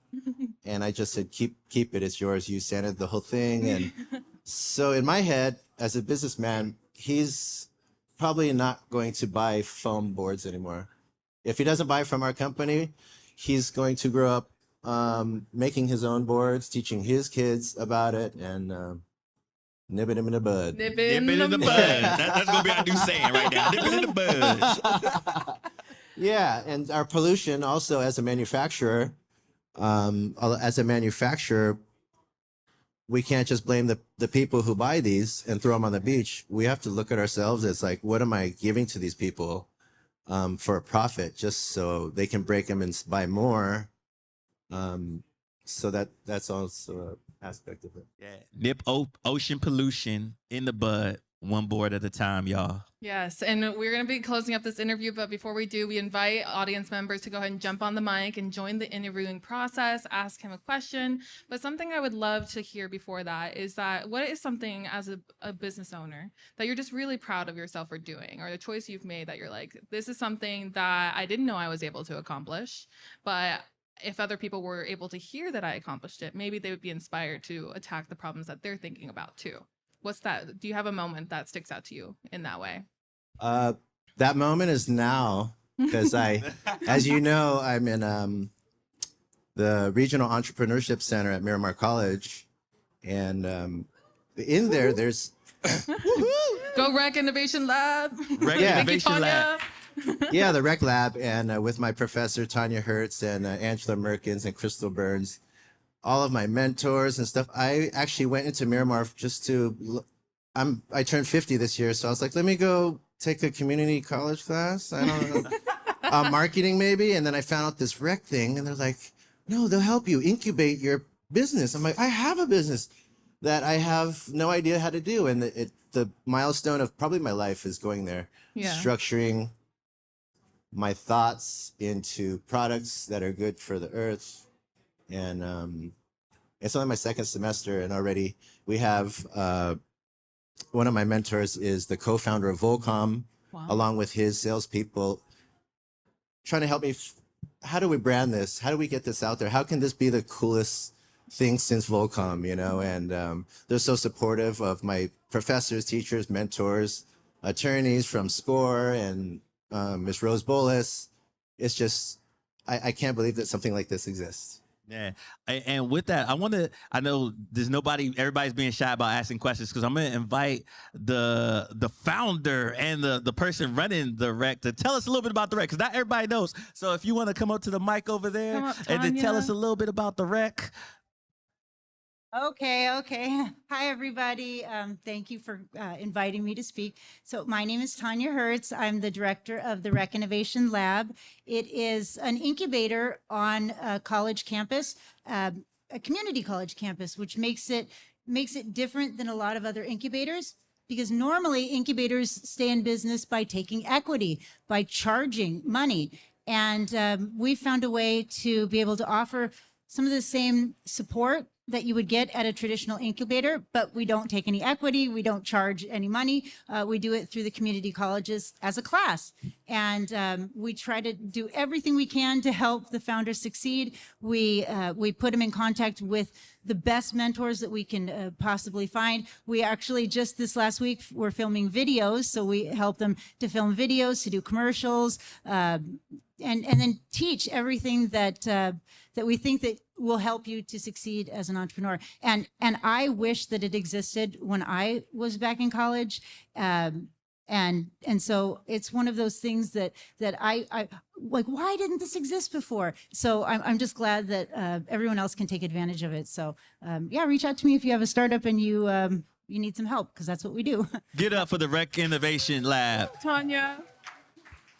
And I just said, keep it, it's yours. You sanded the whole thing. And so in my head, as a businessman, he's probably not going to buy foam boards anymore. If he doesn't buy from our company, he's going to grow up making his own boards, teaching his kids about it, and nip it in the bud. Nip it in the bud. That's going to be our new saying right now. Nip it in the bud. Yeah, and our pollution also as a manufacturer, we can't just blame the people who buy these and throw them on the beach. We have to look at ourselves as like, what am I giving to these people for a profit, just so they can break them and buy more? So that's also an aspect of it. Yeah, nip ocean pollution in the bud, one board at a time, y'all. Yes, and we're going to be closing up this interview, but before we do, we invite audience members to go ahead and jump on the mic and join the interviewing process, ask him a question. But something I would love to hear before that is that what is something as a business owner that you're just really proud of yourself for doing, or the choice you've made that you're like, this is something that I didn't know I was able to accomplish, but if other people were able to hear that I accomplished it, maybe they would be inspired to attack the problems that they're thinking about too. What's that? Do you have a moment that sticks out to you in that way? That moment is now, because as you know, I'm in the Regional Entrepreneurship Center at Miramar College, and in there's Go Rec Innovation Lab. Rec Yeah. Innovation Lab. yeah, the Rec Lab, and with my professor Tanya Hertz and Angela Merkins and Crystal Burns, all of my mentors and stuff. I actually went into Miramar just to. I turned 50 this year, so I was like, let me go take a community college class. I don't know, marketing maybe. And then I found out this rec thing, and they're like, no, they'll help you incubate your business. I'm like, I have a business that I have no idea how to do. And the milestone of probably my life is going there, Yeah. structuring my thoughts into products that are good for the earth. And it's only my second semester, and already we have one of my mentors is the co-founder of Volcom, Wow. along with his salespeople, trying to help me. How do we brand this? How do we get this out there? How can this be the coolest thing since Volcom, you know? And they're so supportive of my professors, teachers, mentors, attorneys from SCORE and Miss Rose Bolus. It's just, I can't believe that something like this exists. Yeah. And with that, I know there's everybody's being shy about asking questions, because I'm going to invite the founder and the person running the rec to tell us a little bit about the rec, because not everybody knows. So if you want to come up to the mic over there Come up, and then tell Tanya. us a little bit about the rec. Okay. Hi, everybody. Thank you for inviting me to speak. So my name is Tanya Hertz. I'm the director of the Rec Innovation Lab. It is an incubator on a college campus, a community college campus, which makes it different than a lot of other incubators, because normally incubators stay in business by taking equity, by charging money. And we found a way to be able to offer some of the same support that you would get at a traditional incubator, but we don't take any equity. We don't charge any money. We do it through the community colleges as a class. And we try to do everything we can to help the founders succeed. We put them in contact with the best mentors that we can possibly find. We actually just this last week were filming videos. So we help them to film videos, to do commercials, and then teach everything that we think that will help you to succeed as an entrepreneur. And I wish that it existed when I was back in college. And so it's one of those things that I like, why didn't this exist before? So I'm just glad that everyone else can take advantage of it. So yeah, reach out to me if you have a startup and you need some help, because that's what we do. Get up for the Rec Innovation Lab. Tanya.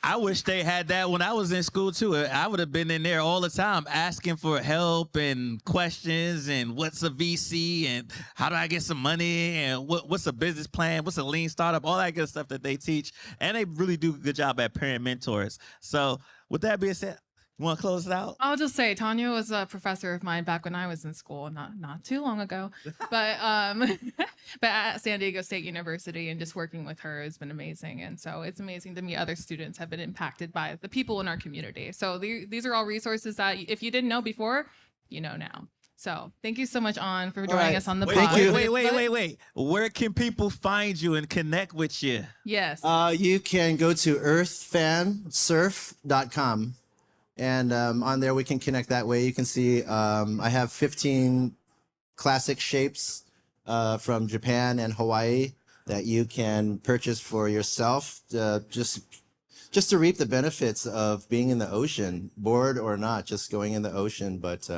I wish they had that when I was in school too. I would have been in there all the time asking for help and questions and what's a VC and how do I get some money and what's a business plan, what's a lean startup, all that good stuff that they teach. And they really do a good job at pairing mentors. So with that being said, you want to close it out? I'll just say Tanya was a professor of mine back when I was in school, not too long ago, but but at San Diego State University, and just working with her has been amazing. And so it's amazing to meet other students have been impacted by the people in our community. So these are all resources that if you didn't know before, you know now. So thank you so much, On, for joining us on the pod. Thank you. Wait. Where can people find you and connect with you? Yes. You can go to earthfansurf.com. And on there, we can connect that way. You can see I have 15 classic shapes from Japan and Hawaii that you can purchase for yourself, just to reap the benefits of being in the ocean, bored or not, just going in the ocean. But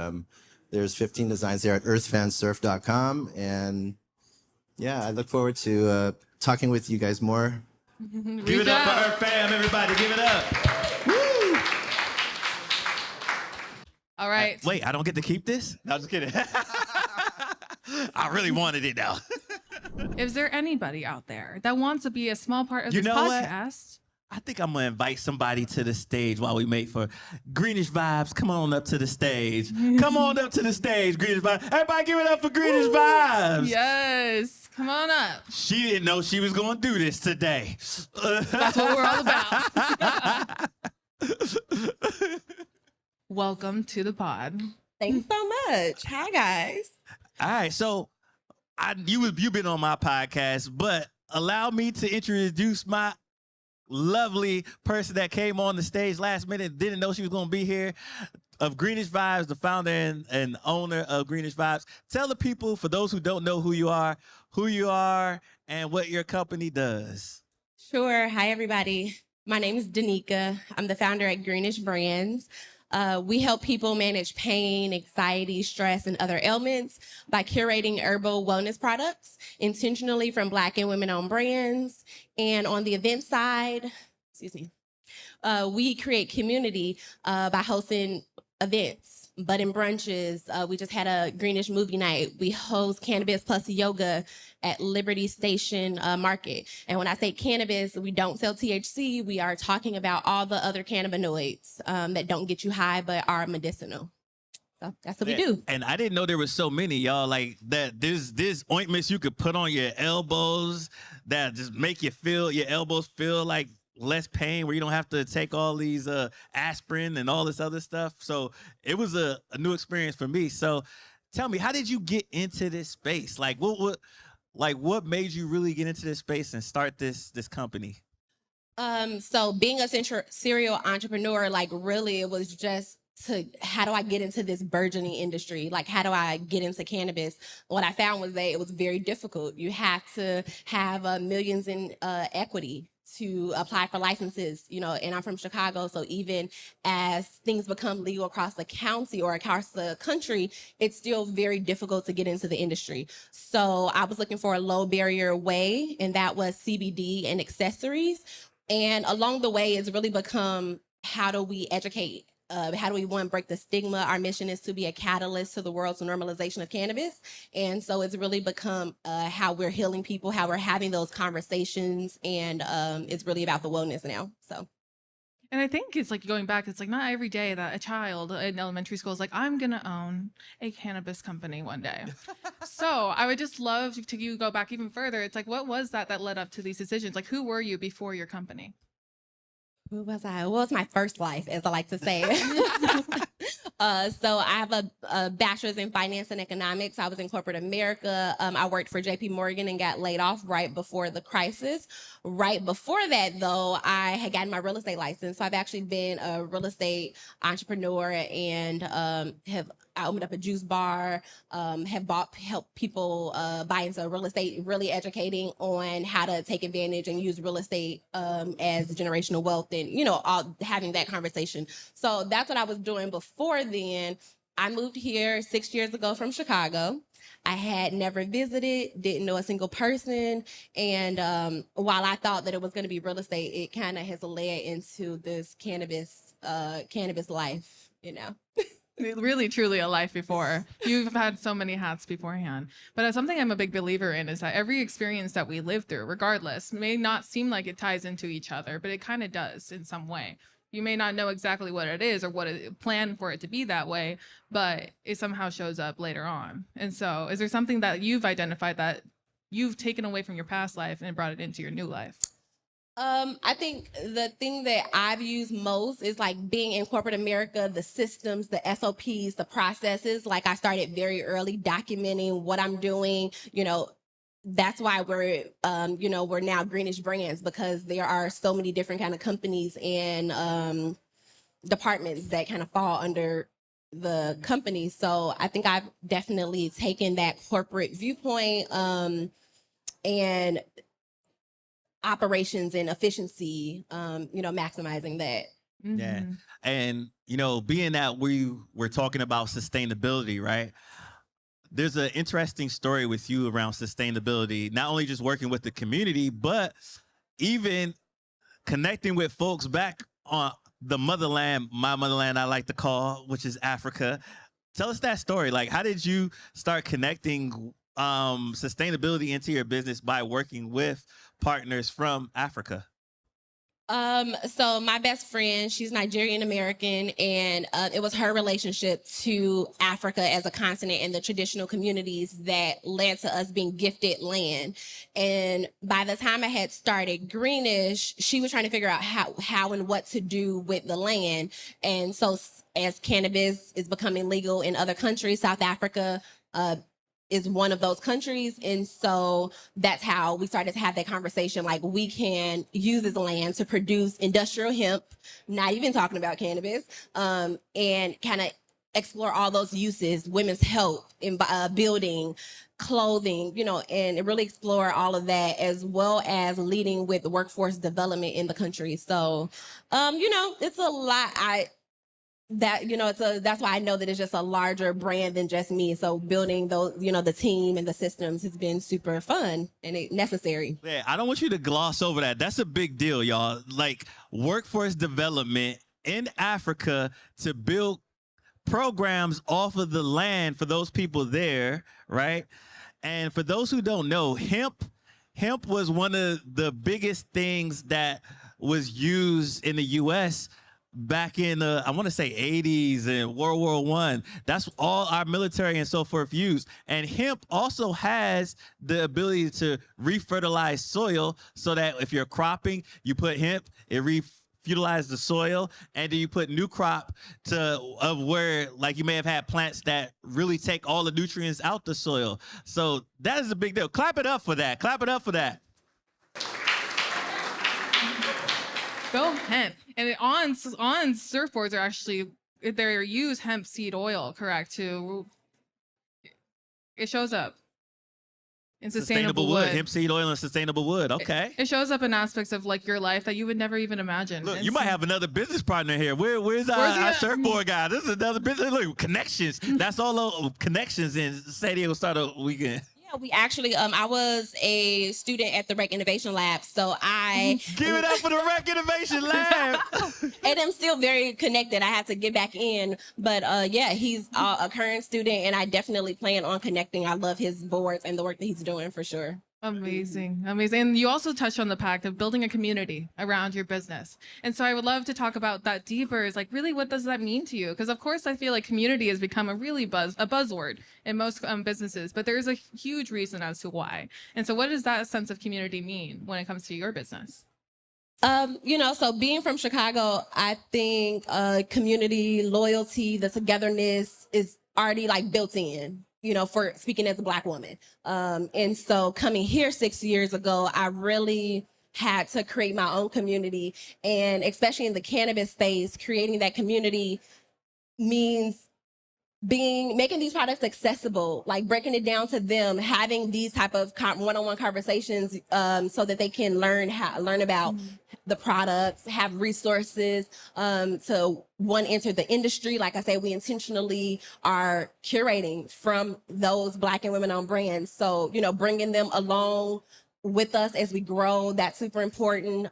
there's 15 designs there at earthfansurf.com. And yeah, I look forward to talking with you guys more. Give it up for Earth Fam, everybody. Give it up. All right. Wait, I don't get to keep this? No, I'm just kidding. I really wanted it now. Is there anybody out there that wants to be a small part of You this know what? podcast? I think I'm going to invite somebody to the stage while we wait for Greenish Vibes. Come on up to the stage. Come on up to the stage, Greenish Vibes. Everybody give it up for Greenish Vibes. Yes. Come on up. She didn't know she was going to do this today. That's what we're all about. Welcome to the pod. Thanks so much. Hi, guys. All right, so you've been on my podcast, but allow me to introduce my lovely person that came on the stage last minute, didn't know she was going to be here, of Greenish Vibes, the founder and owner of Greenish Vibes. Tell the people, for those who don't know who you are, and what your company does. Sure. Hi, everybody. My name is Danicka. I'm the founder at Greenish Brands. We help people manage pain, anxiety, stress, and other ailments by curating herbal wellness products intentionally from Black and women-owned brands. And on the event side, we create community by hosting events, bud and brunches. We just had a Greenish movie night. We host Cannabis plus yoga at Liberty Station Market. And when I say cannabis, we don't sell THC. We are talking about all the other cannabinoids that don't get you high but are medicinal. So that's what we do. And I didn't know there was so many, y'all. Like that, there's ointments you could put on your elbows that just make your elbows feel like less pain, where you don't have to take all these aspirin and all this other stuff. So it was a new experience for me. So tell me, how did you get into this space? Like what made you really get into this space and start this company? So being a serial entrepreneur, like really it was just how do I get into this burgeoning industry? Like, how do I get into cannabis? What I found was that it was very difficult. You have to have millions in equity to apply for licenses, and I'm from Chicago. So even as things become legal across the county or across the country, it's still very difficult to get into the industry. So I was looking for a low barrier way, and that was CBD and accessories. And along the way, it's really become, how do we educate? How do we, one, break the stigma? Our mission is to be a catalyst to the world's normalization of cannabis. And so it's really become how we're healing people, how we're having those conversations. And it's really about the wellness now. So. And I think it's like going back, it's like not every day that a child in elementary school is like, I'm going to own a cannabis company one day. So I would just love to go back even further. It's like, what was that led up to these decisions? Like, who were you before your company? Who was I? Well, it's my first life, as I like to say. So I have a bachelor's in finance and economics. I was in corporate America. I worked for JP Morgan and got laid off right before the crisis. Right before that, though, I had gotten my real estate license. So I've actually been a real estate entrepreneur and I opened up a juice bar, helped people buy into real estate, really educating on how to take advantage and use real estate as generational wealth and, all having that conversation. So that's what I was doing before then. I moved here 6 years ago from Chicago. I had never visited, didn't know a single person. And while I thought that it was going to be real estate, it kind of has led into this cannabis life, Really, truly a life before. You've had so many hats beforehand. But something I'm a big believer in is that every experience that we live through, regardless, may not seem like it ties into each other, but it kind of does in some way. You may not know exactly what it is or what it planned for it to be that way, but it somehow shows up later on. And so is there something that you've identified that you've taken away from your past life and brought it into your new life? I think the thing that I've used most is like being in corporate America, the systems, the SOPs, the processes. Like I started very early documenting what I'm doing, that's why we're now Greenish Brands, because there are so many different kind of companies and departments that kind of fall under the company. So I think I've definitely taken that corporate viewpoint and operations and efficiency, maximizing that. Mm-hmm. Yeah. And, being that we were talking about sustainability, right? There's an interesting story with you around sustainability, not only just working with the community, but even connecting with folks back on the motherland, my motherland, I like to call, which is Africa. Tell us that story. Like, how did you start connecting sustainability into your business by working with partners from Africa? So my best friend, she's Nigerian American, and it was her relationship to Africa as a continent and the traditional communities that led to us being gifted land. And by the time I had started Greenish, she was trying to figure out how and what to do with the land. And so as cannabis is becoming legal in other countries, South Africa, is one of those countries. And so that's how we started to have that conversation. Like, we can use this land to produce industrial hemp, not even talking about cannabis, and kind of explore all those uses, women's health, in building, clothing, and really explore all of that, as well as leading with workforce development in the country. So, it's a lot. That's why I know that it's just a larger brand than just me. So building those, the team and the systems has been super fun and necessary. Yeah, I don't want you to gloss over that. That's a big deal, y'all. Like, workforce development in Africa to build programs off of the land for those people there, right? And for those who don't know, hemp was one of the biggest things that was used in the U.S. back in the, I want to say 80s and World War I. That's all our military and so forth used. And hemp also has the ability to refertilize soil, so that if you're cropping, you put hemp, it refertilizes the soil, and then you put new crop of where, like, you may have had plants that really take all the nutrients out the soil. So that is a big deal. Clap it up for that. Clap it up for that. Go hemp. And on surfboards are actually, they use hemp seed oil, correct? It shows up in sustainable wood. Hemp seed oil and sustainable wood. Okay. It shows up in aspects of like your life that you would never even imagine. Look, And you might have another business partner here. Where's our surfboard guy? This is another business. Look, connections. That's all those connections in San Diego Startup Weekend. Yeah, we actually, I was a student at the Rec Innovation Lab, so I... Give it up for the Rec Innovation Lab. And I'm still very connected. I have to get back in. But yeah, he's a current student, and I definitely plan on connecting. I love his boards and the work that he's doing for sure. Amazing. Amazing. And you also touched on the fact of building a community around your business. And so I would love to talk about that deeper, is like, really, what does that mean to you? Because of course I feel like community has become a buzzword in most businesses, but there's a huge reason as to why. And so what does that sense of community mean when it comes to your business? So being from Chicago, I think community, loyalty, the togetherness is already like built in, for speaking as a Black woman. And so coming here 6 years ago, I really had to create my own community. And especially in the cannabis space, creating that community means making these products accessible, like breaking it down to them, having these type of one-on-one conversations so that they can learn about the products, have resources to enter the industry. Like I said, we intentionally are curating from those Black and women-owned brands. So, bringing them along with us as we grow, that's super important.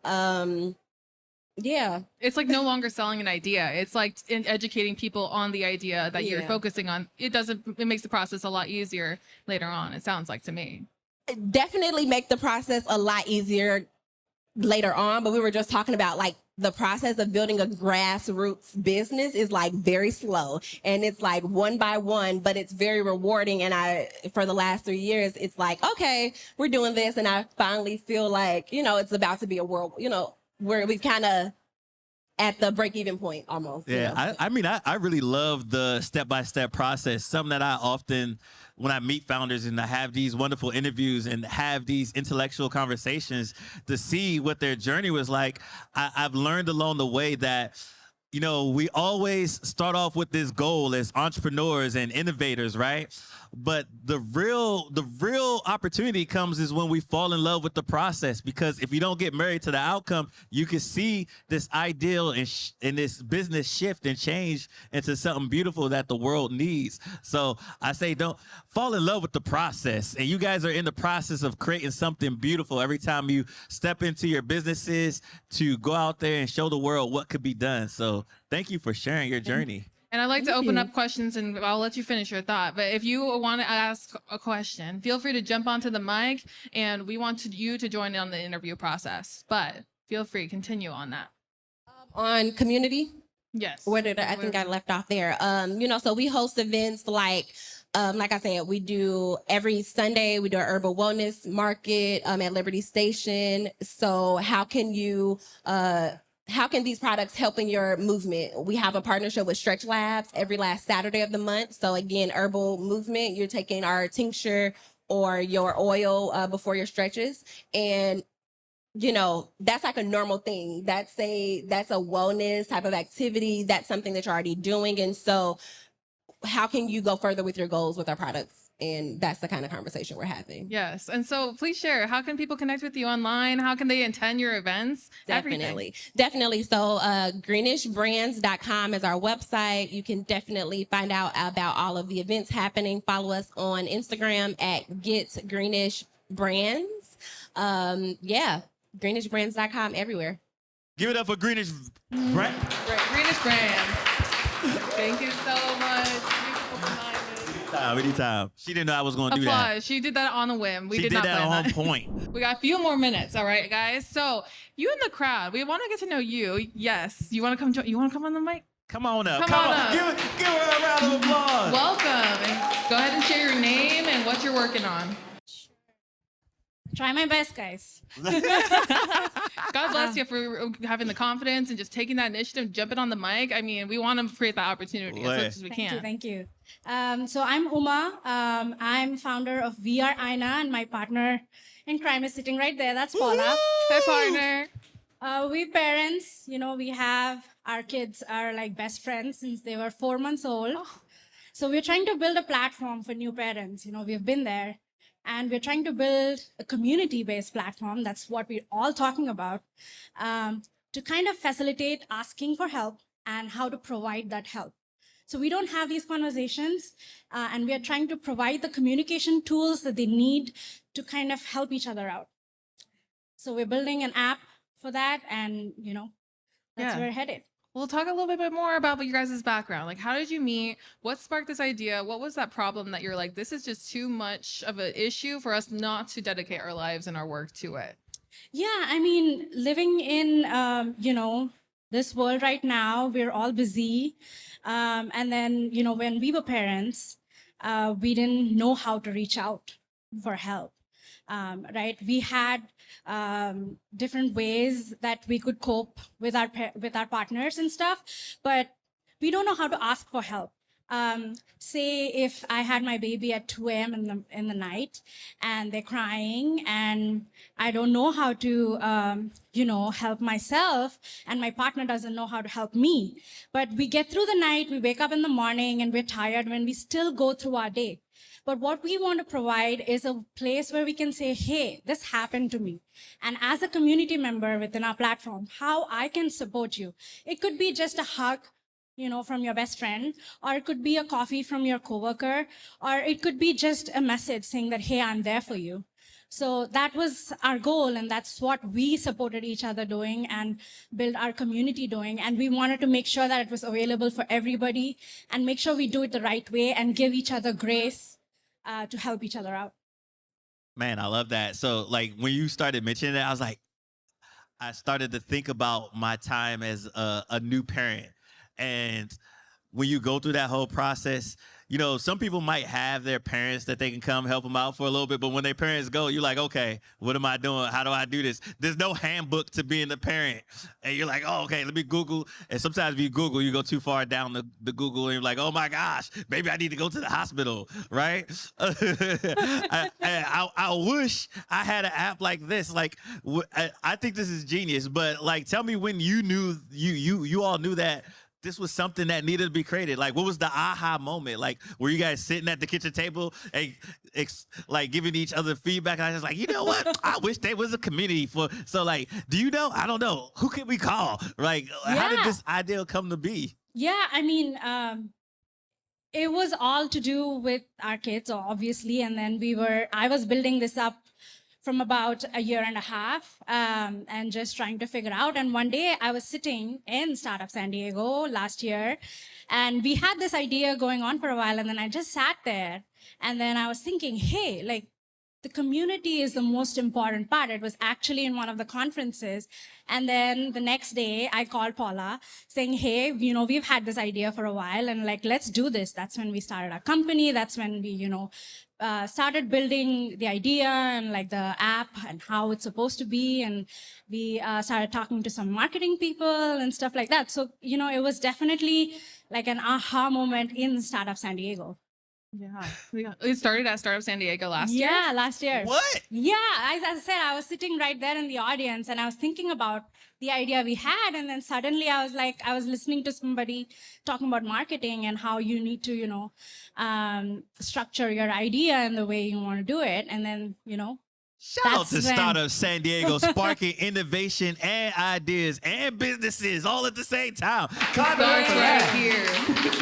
Yeah. It's like no longer selling an idea. It's like educating people on the idea that you're focusing on. It makes the process a lot easier later on, it sounds like to me. Definitely make the process a lot easier later on, but we were just talking about like the process of building a grassroots business is like very slow, and it's like one by one, but it's very rewarding. And for the last 3 years, it's like, okay, we're doing this, and I finally feel like, it's about to be a world, where we've kind of at the break-even point almost. Yeah, I really love the step-by-step process. Something that I often, when I meet founders and I have these wonderful interviews and have these intellectual conversations to see what their journey was like, I've learned along the way that, we always start off with this goal as entrepreneurs and innovators, right? But the real opportunity comes is when we fall in love with the process, because if you don't get married to the outcome, you can see this ideal and this business shift and change into something beautiful that the world needs. So I say, don't fall in love with the process. And you guys are in the process of creating something beautiful every time you step into your businesses to go out there and show the world what could be done. So thank you for sharing your journey. And I'd like to open up questions, and I'll let you finish your thought. But if you want to ask a question, feel free to jump onto the mic, and we want you to join in on the interview process. But feel free, continue on that. On community? Yes. Where did I think I left off there? So we host events like I said, we do every Sunday, we do an herbal wellness market at Liberty Station. So how can these products help in your movement? We have a partnership with Stretch Labs every last Saturday of the month. So again, herbal movement, you're taking our tincture or your oil before your stretches. And, that's like a normal thing. That's a wellness type of activity. That's something that you're already doing. And so how can you go further with your goals with our products? And that's the kind of conversation we're having. Yes. And so please share, how can people connect with you online? How can they attend your events? Definitely. So greenishbrands.com is our website. You can definitely find out about all of the events happening. Follow us on Instagram at GetGreenishBrands. Greenishbrands.com everywhere. Give it up for Greenish Brand. Greenish Brands. Thank you so much. Anytime. She didn't know I was going to do that. Applause. She did that on a whim. We She did did not that plan on that. point. We got a few more minutes, all right, guys. So you in the crowd, we want to get to know you. Yes, you want to come? You want to come on the mic? Come on up. Come on up. Give her a round of applause. Welcome. And go ahead and share your name and what you're working on. Try my best, guys. God bless you for having the confidence and just taking that initiative, jumping on the mic. I mean, we want to create that opportunity as much as we can. Thank you. So I'm Uma. I'm founder of VR Aina, and my partner in crime is sitting right there. That's Paula. Hey, partner. We parents, we have our kids are like best friends since they were 4 months old. So we're trying to build a platform for new parents. We've been there. And we're trying to build a community-based platform. That's what we're all talking about, to kind of facilitate asking for help and how to provide that help. So we don't have these conversations, and we are trying to provide the communication tools that they need to kind of help each other out. So we're building an app for that, and that's where we're headed. We'll talk a little bit more about your guys' background. Like, how did you meet? What sparked this idea? What was that problem that you're like, this is just too much of an issue for us not to dedicate our lives and our work to it? Yeah, I mean, living in, this world right now, we're all busy. And then, when we were parents, we didn't know how to reach out for help. Right? We had different ways that we could cope with our partners and stuff, but we don't know how to ask for help. Say if I had my baby at 2 a.m. in the night and they're crying and I don't know how to, help myself, and my partner doesn't know how to help me. But we get through the night, we wake up in the morning and we're tired when we still go through our day. But what we want to provide is a place where we can say, hey, this happened to me. And as a community member within our platform, how I can support you. It could be just a hug, from your best friend, or it could be a coffee from your coworker, or it could be just a message saying that, hey, I'm there for you. So that was our goal, and that's what we supported each other doing and build our community doing. And we wanted to make sure that it was available for everybody and make sure we do it the right way and give each other grace to help each other out. Man, I love that. So, like, when you started mentioning it, I started to think about my time as a new parent. And when you go through that whole process, some people might have their parents that they can come help them out for a little bit. But when their parents go, you're like, okay, what am I doing? How do I do this? There's no handbook to being a parent. And you're like, oh, okay, let me Google. And sometimes if you Google, you go too far down the Google and you're like, oh my gosh, maybe I need to go to the hospital, right? I wish I had an app like this. Like, I think this is genius. But like, tell me when you knew, you all knew that this was something that needed to be created. Like, what was the aha moment? Like, were you guys sitting at the kitchen table and like giving each other feedback? And I was like, you know what? I wish there was a community for. So like, do you know? I don't know. Who can we call? Like, how did this idea come to be? Yeah, I mean, it was all to do with our kids, obviously. And then I was building this up from about a year and a half, and just trying to figure out. And one day I was sitting in Startup San Diego last year, and we had this idea going on for a while. And then I just sat there, and then I was thinking, hey, like, the community is the most important part. It was actually in one of the conferences. And then the next day I called Paula saying, hey, we've had this idea for a while, and like, let's do this. That's when we started our company. That's when we, started building the idea and like the app and how it's supposed to be. And we started talking to some marketing people and stuff like that. So, it was definitely like an aha moment in Startup San Diego. Yeah. It started at Startup San Diego last year? Yeah, last year. What? Yeah, as I said, I was sitting right there in the audience and I was thinking about the idea we had. And then suddenly I was listening to somebody talking about marketing and how you need to, structure your idea and the way you want to do it. And then, Shout out to Startup San Diego, sparking innovation and ideas and businesses all at the same time. Starts right here.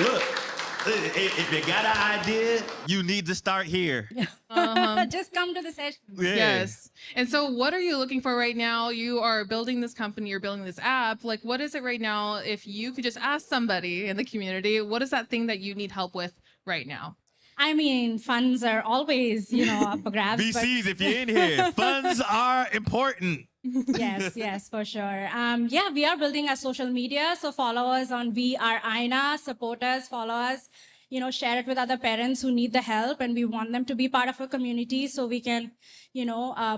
Look, If you got an idea, you need to start here. Just come to the session. Yeah. Yes. And so what are you looking for right now? You are building this company, you're building this app. Like, what is it right now? If you could just ask somebody in the community, what is that thing that you need help with right now? I mean, funds are always, up for grabs. but- VCs, if you're in here, funds are important. yes, for sure. We are building our social media. So follow us on We Are Aina, support us, follow us, share it with other parents who need the help. And we want them to be part of a community so we can,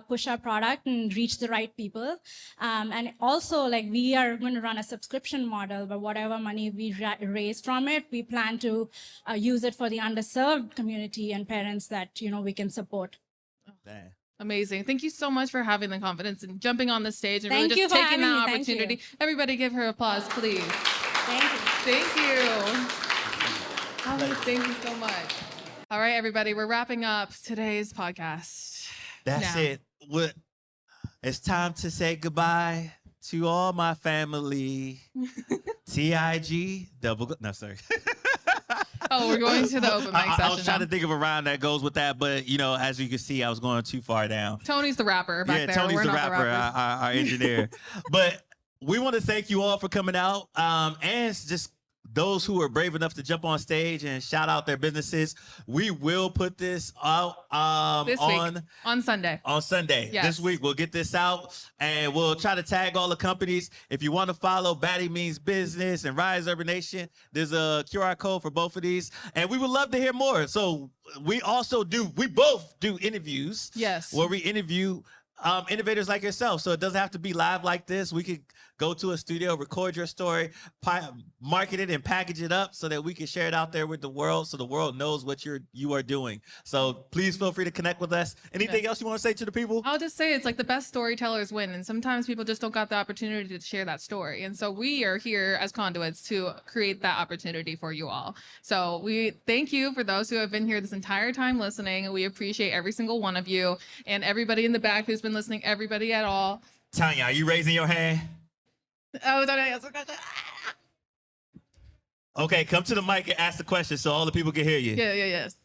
push our product and reach the right people. And also, we are going to run a subscription model, but whatever money we raise from it, we plan to use it for the underserved community and parents that, we can support. Damn. Amazing. Thank you so much for having the confidence and jumping on the stage and Thank really you just for taking having that me. Thank you. opportunity. Everybody give her applause, please. Thank you. Thank you. Oh, thank you so much. All right, everybody, we're wrapping up today's podcast. That's Now. it. It's time to say goodbye to all my family. TIG double. No, sorry. Oh, we're going to the open mic session. I was trying now. to think of a rhyme that goes with that, but as you can see, I was going too far down. Tony's the rapper back there. Tony's We're the not rapper, rappers. our engineer. But we want to thank you all for coming out, and just those who are brave enough to jump on stage and shout out their businesses. We will put this out This week, on Sunday. On Sunday. Yes. This week, we'll get this out and we'll try to tag all the companies. If you want to follow Baddies Means Business and Rise Urban Nation, there's a QR code for both of these. And we would love to hear more. So we both do interviews. Yes. Where we interview innovators like yourself. So it doesn't have to be live like this. We could go to a studio, record your story, market it and package it up so that we can share it out there with the world so the world knows what you are doing. So please feel free to connect with us. Anything else you want to say to the people? I'll just say it's like the best storytellers win. And sometimes people just don't got the opportunity to share that story. And so we are here as conduits to create that opportunity for you all. So we thank you for those who have been here this entire time listening. We appreciate every single one of you and everybody in the back who's been listening, everybody at all. Tanya, are you raising your hand? Oh, don't I ask a question? Okay, come to the mic and ask the question so all the people can hear you. Yes.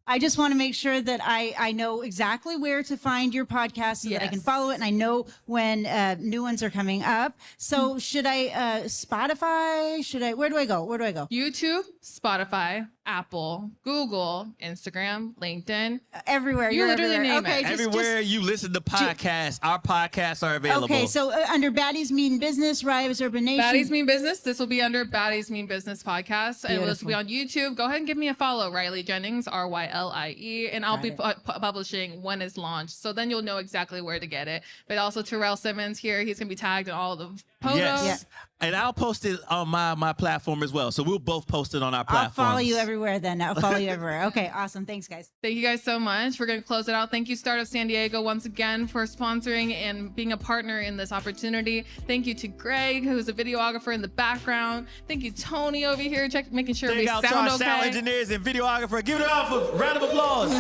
I just want to make sure that I know exactly where to find your podcast so that I can follow it, and I know when new ones are coming up. So should I Spotify? Where do I go? YouTube, Spotify, Apple, Google, Instagram, LinkedIn. Everywhere. You You're literally everywhere. name it. Okay, Everywhere you listen to podcasts, our podcasts are available. Okay, so under Baddies Mean Business, Rise Urban Nation. Baddies Mean Business. This will be under Baddies Mean Business podcast. And this will be on YouTube. Go ahead and give me a follow. Riley Jennings, RYLIE. And I'll be publishing when it's launched. So then you'll know exactly where to get it. But also Terrell Simmons here. He's going to be tagged in all the photos. Yes. Yeah. And I'll post it on my platform as well. So we'll both post it on our platform. I'll follow you everywhere then. I'll follow you everywhere. Okay, awesome. Thanks, guys. Thank you guys so much. We're going to close it out. Thank you, Startup San Diego, once again for sponsoring and being a partner in this opportunity. Thank you to Greg, who's a videographer in the background. Thank you, Tony, over here, making sure we Thank sound our okay. sound engineers and videographer. Give it up for a round of applause.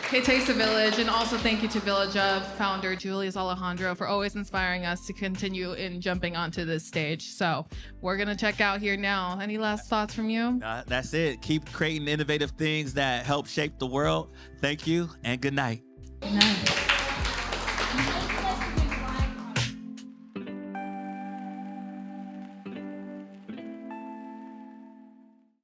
Hey, Taste of Village, and also thank you to Village Of founder Julius Alejandro for always inspiring us to continue in jumping onto this stage. So we're going to check out here now. Any last thoughts from you? That's it. Keep creating innovative things that help shape the world. Thank you and good night. Good night.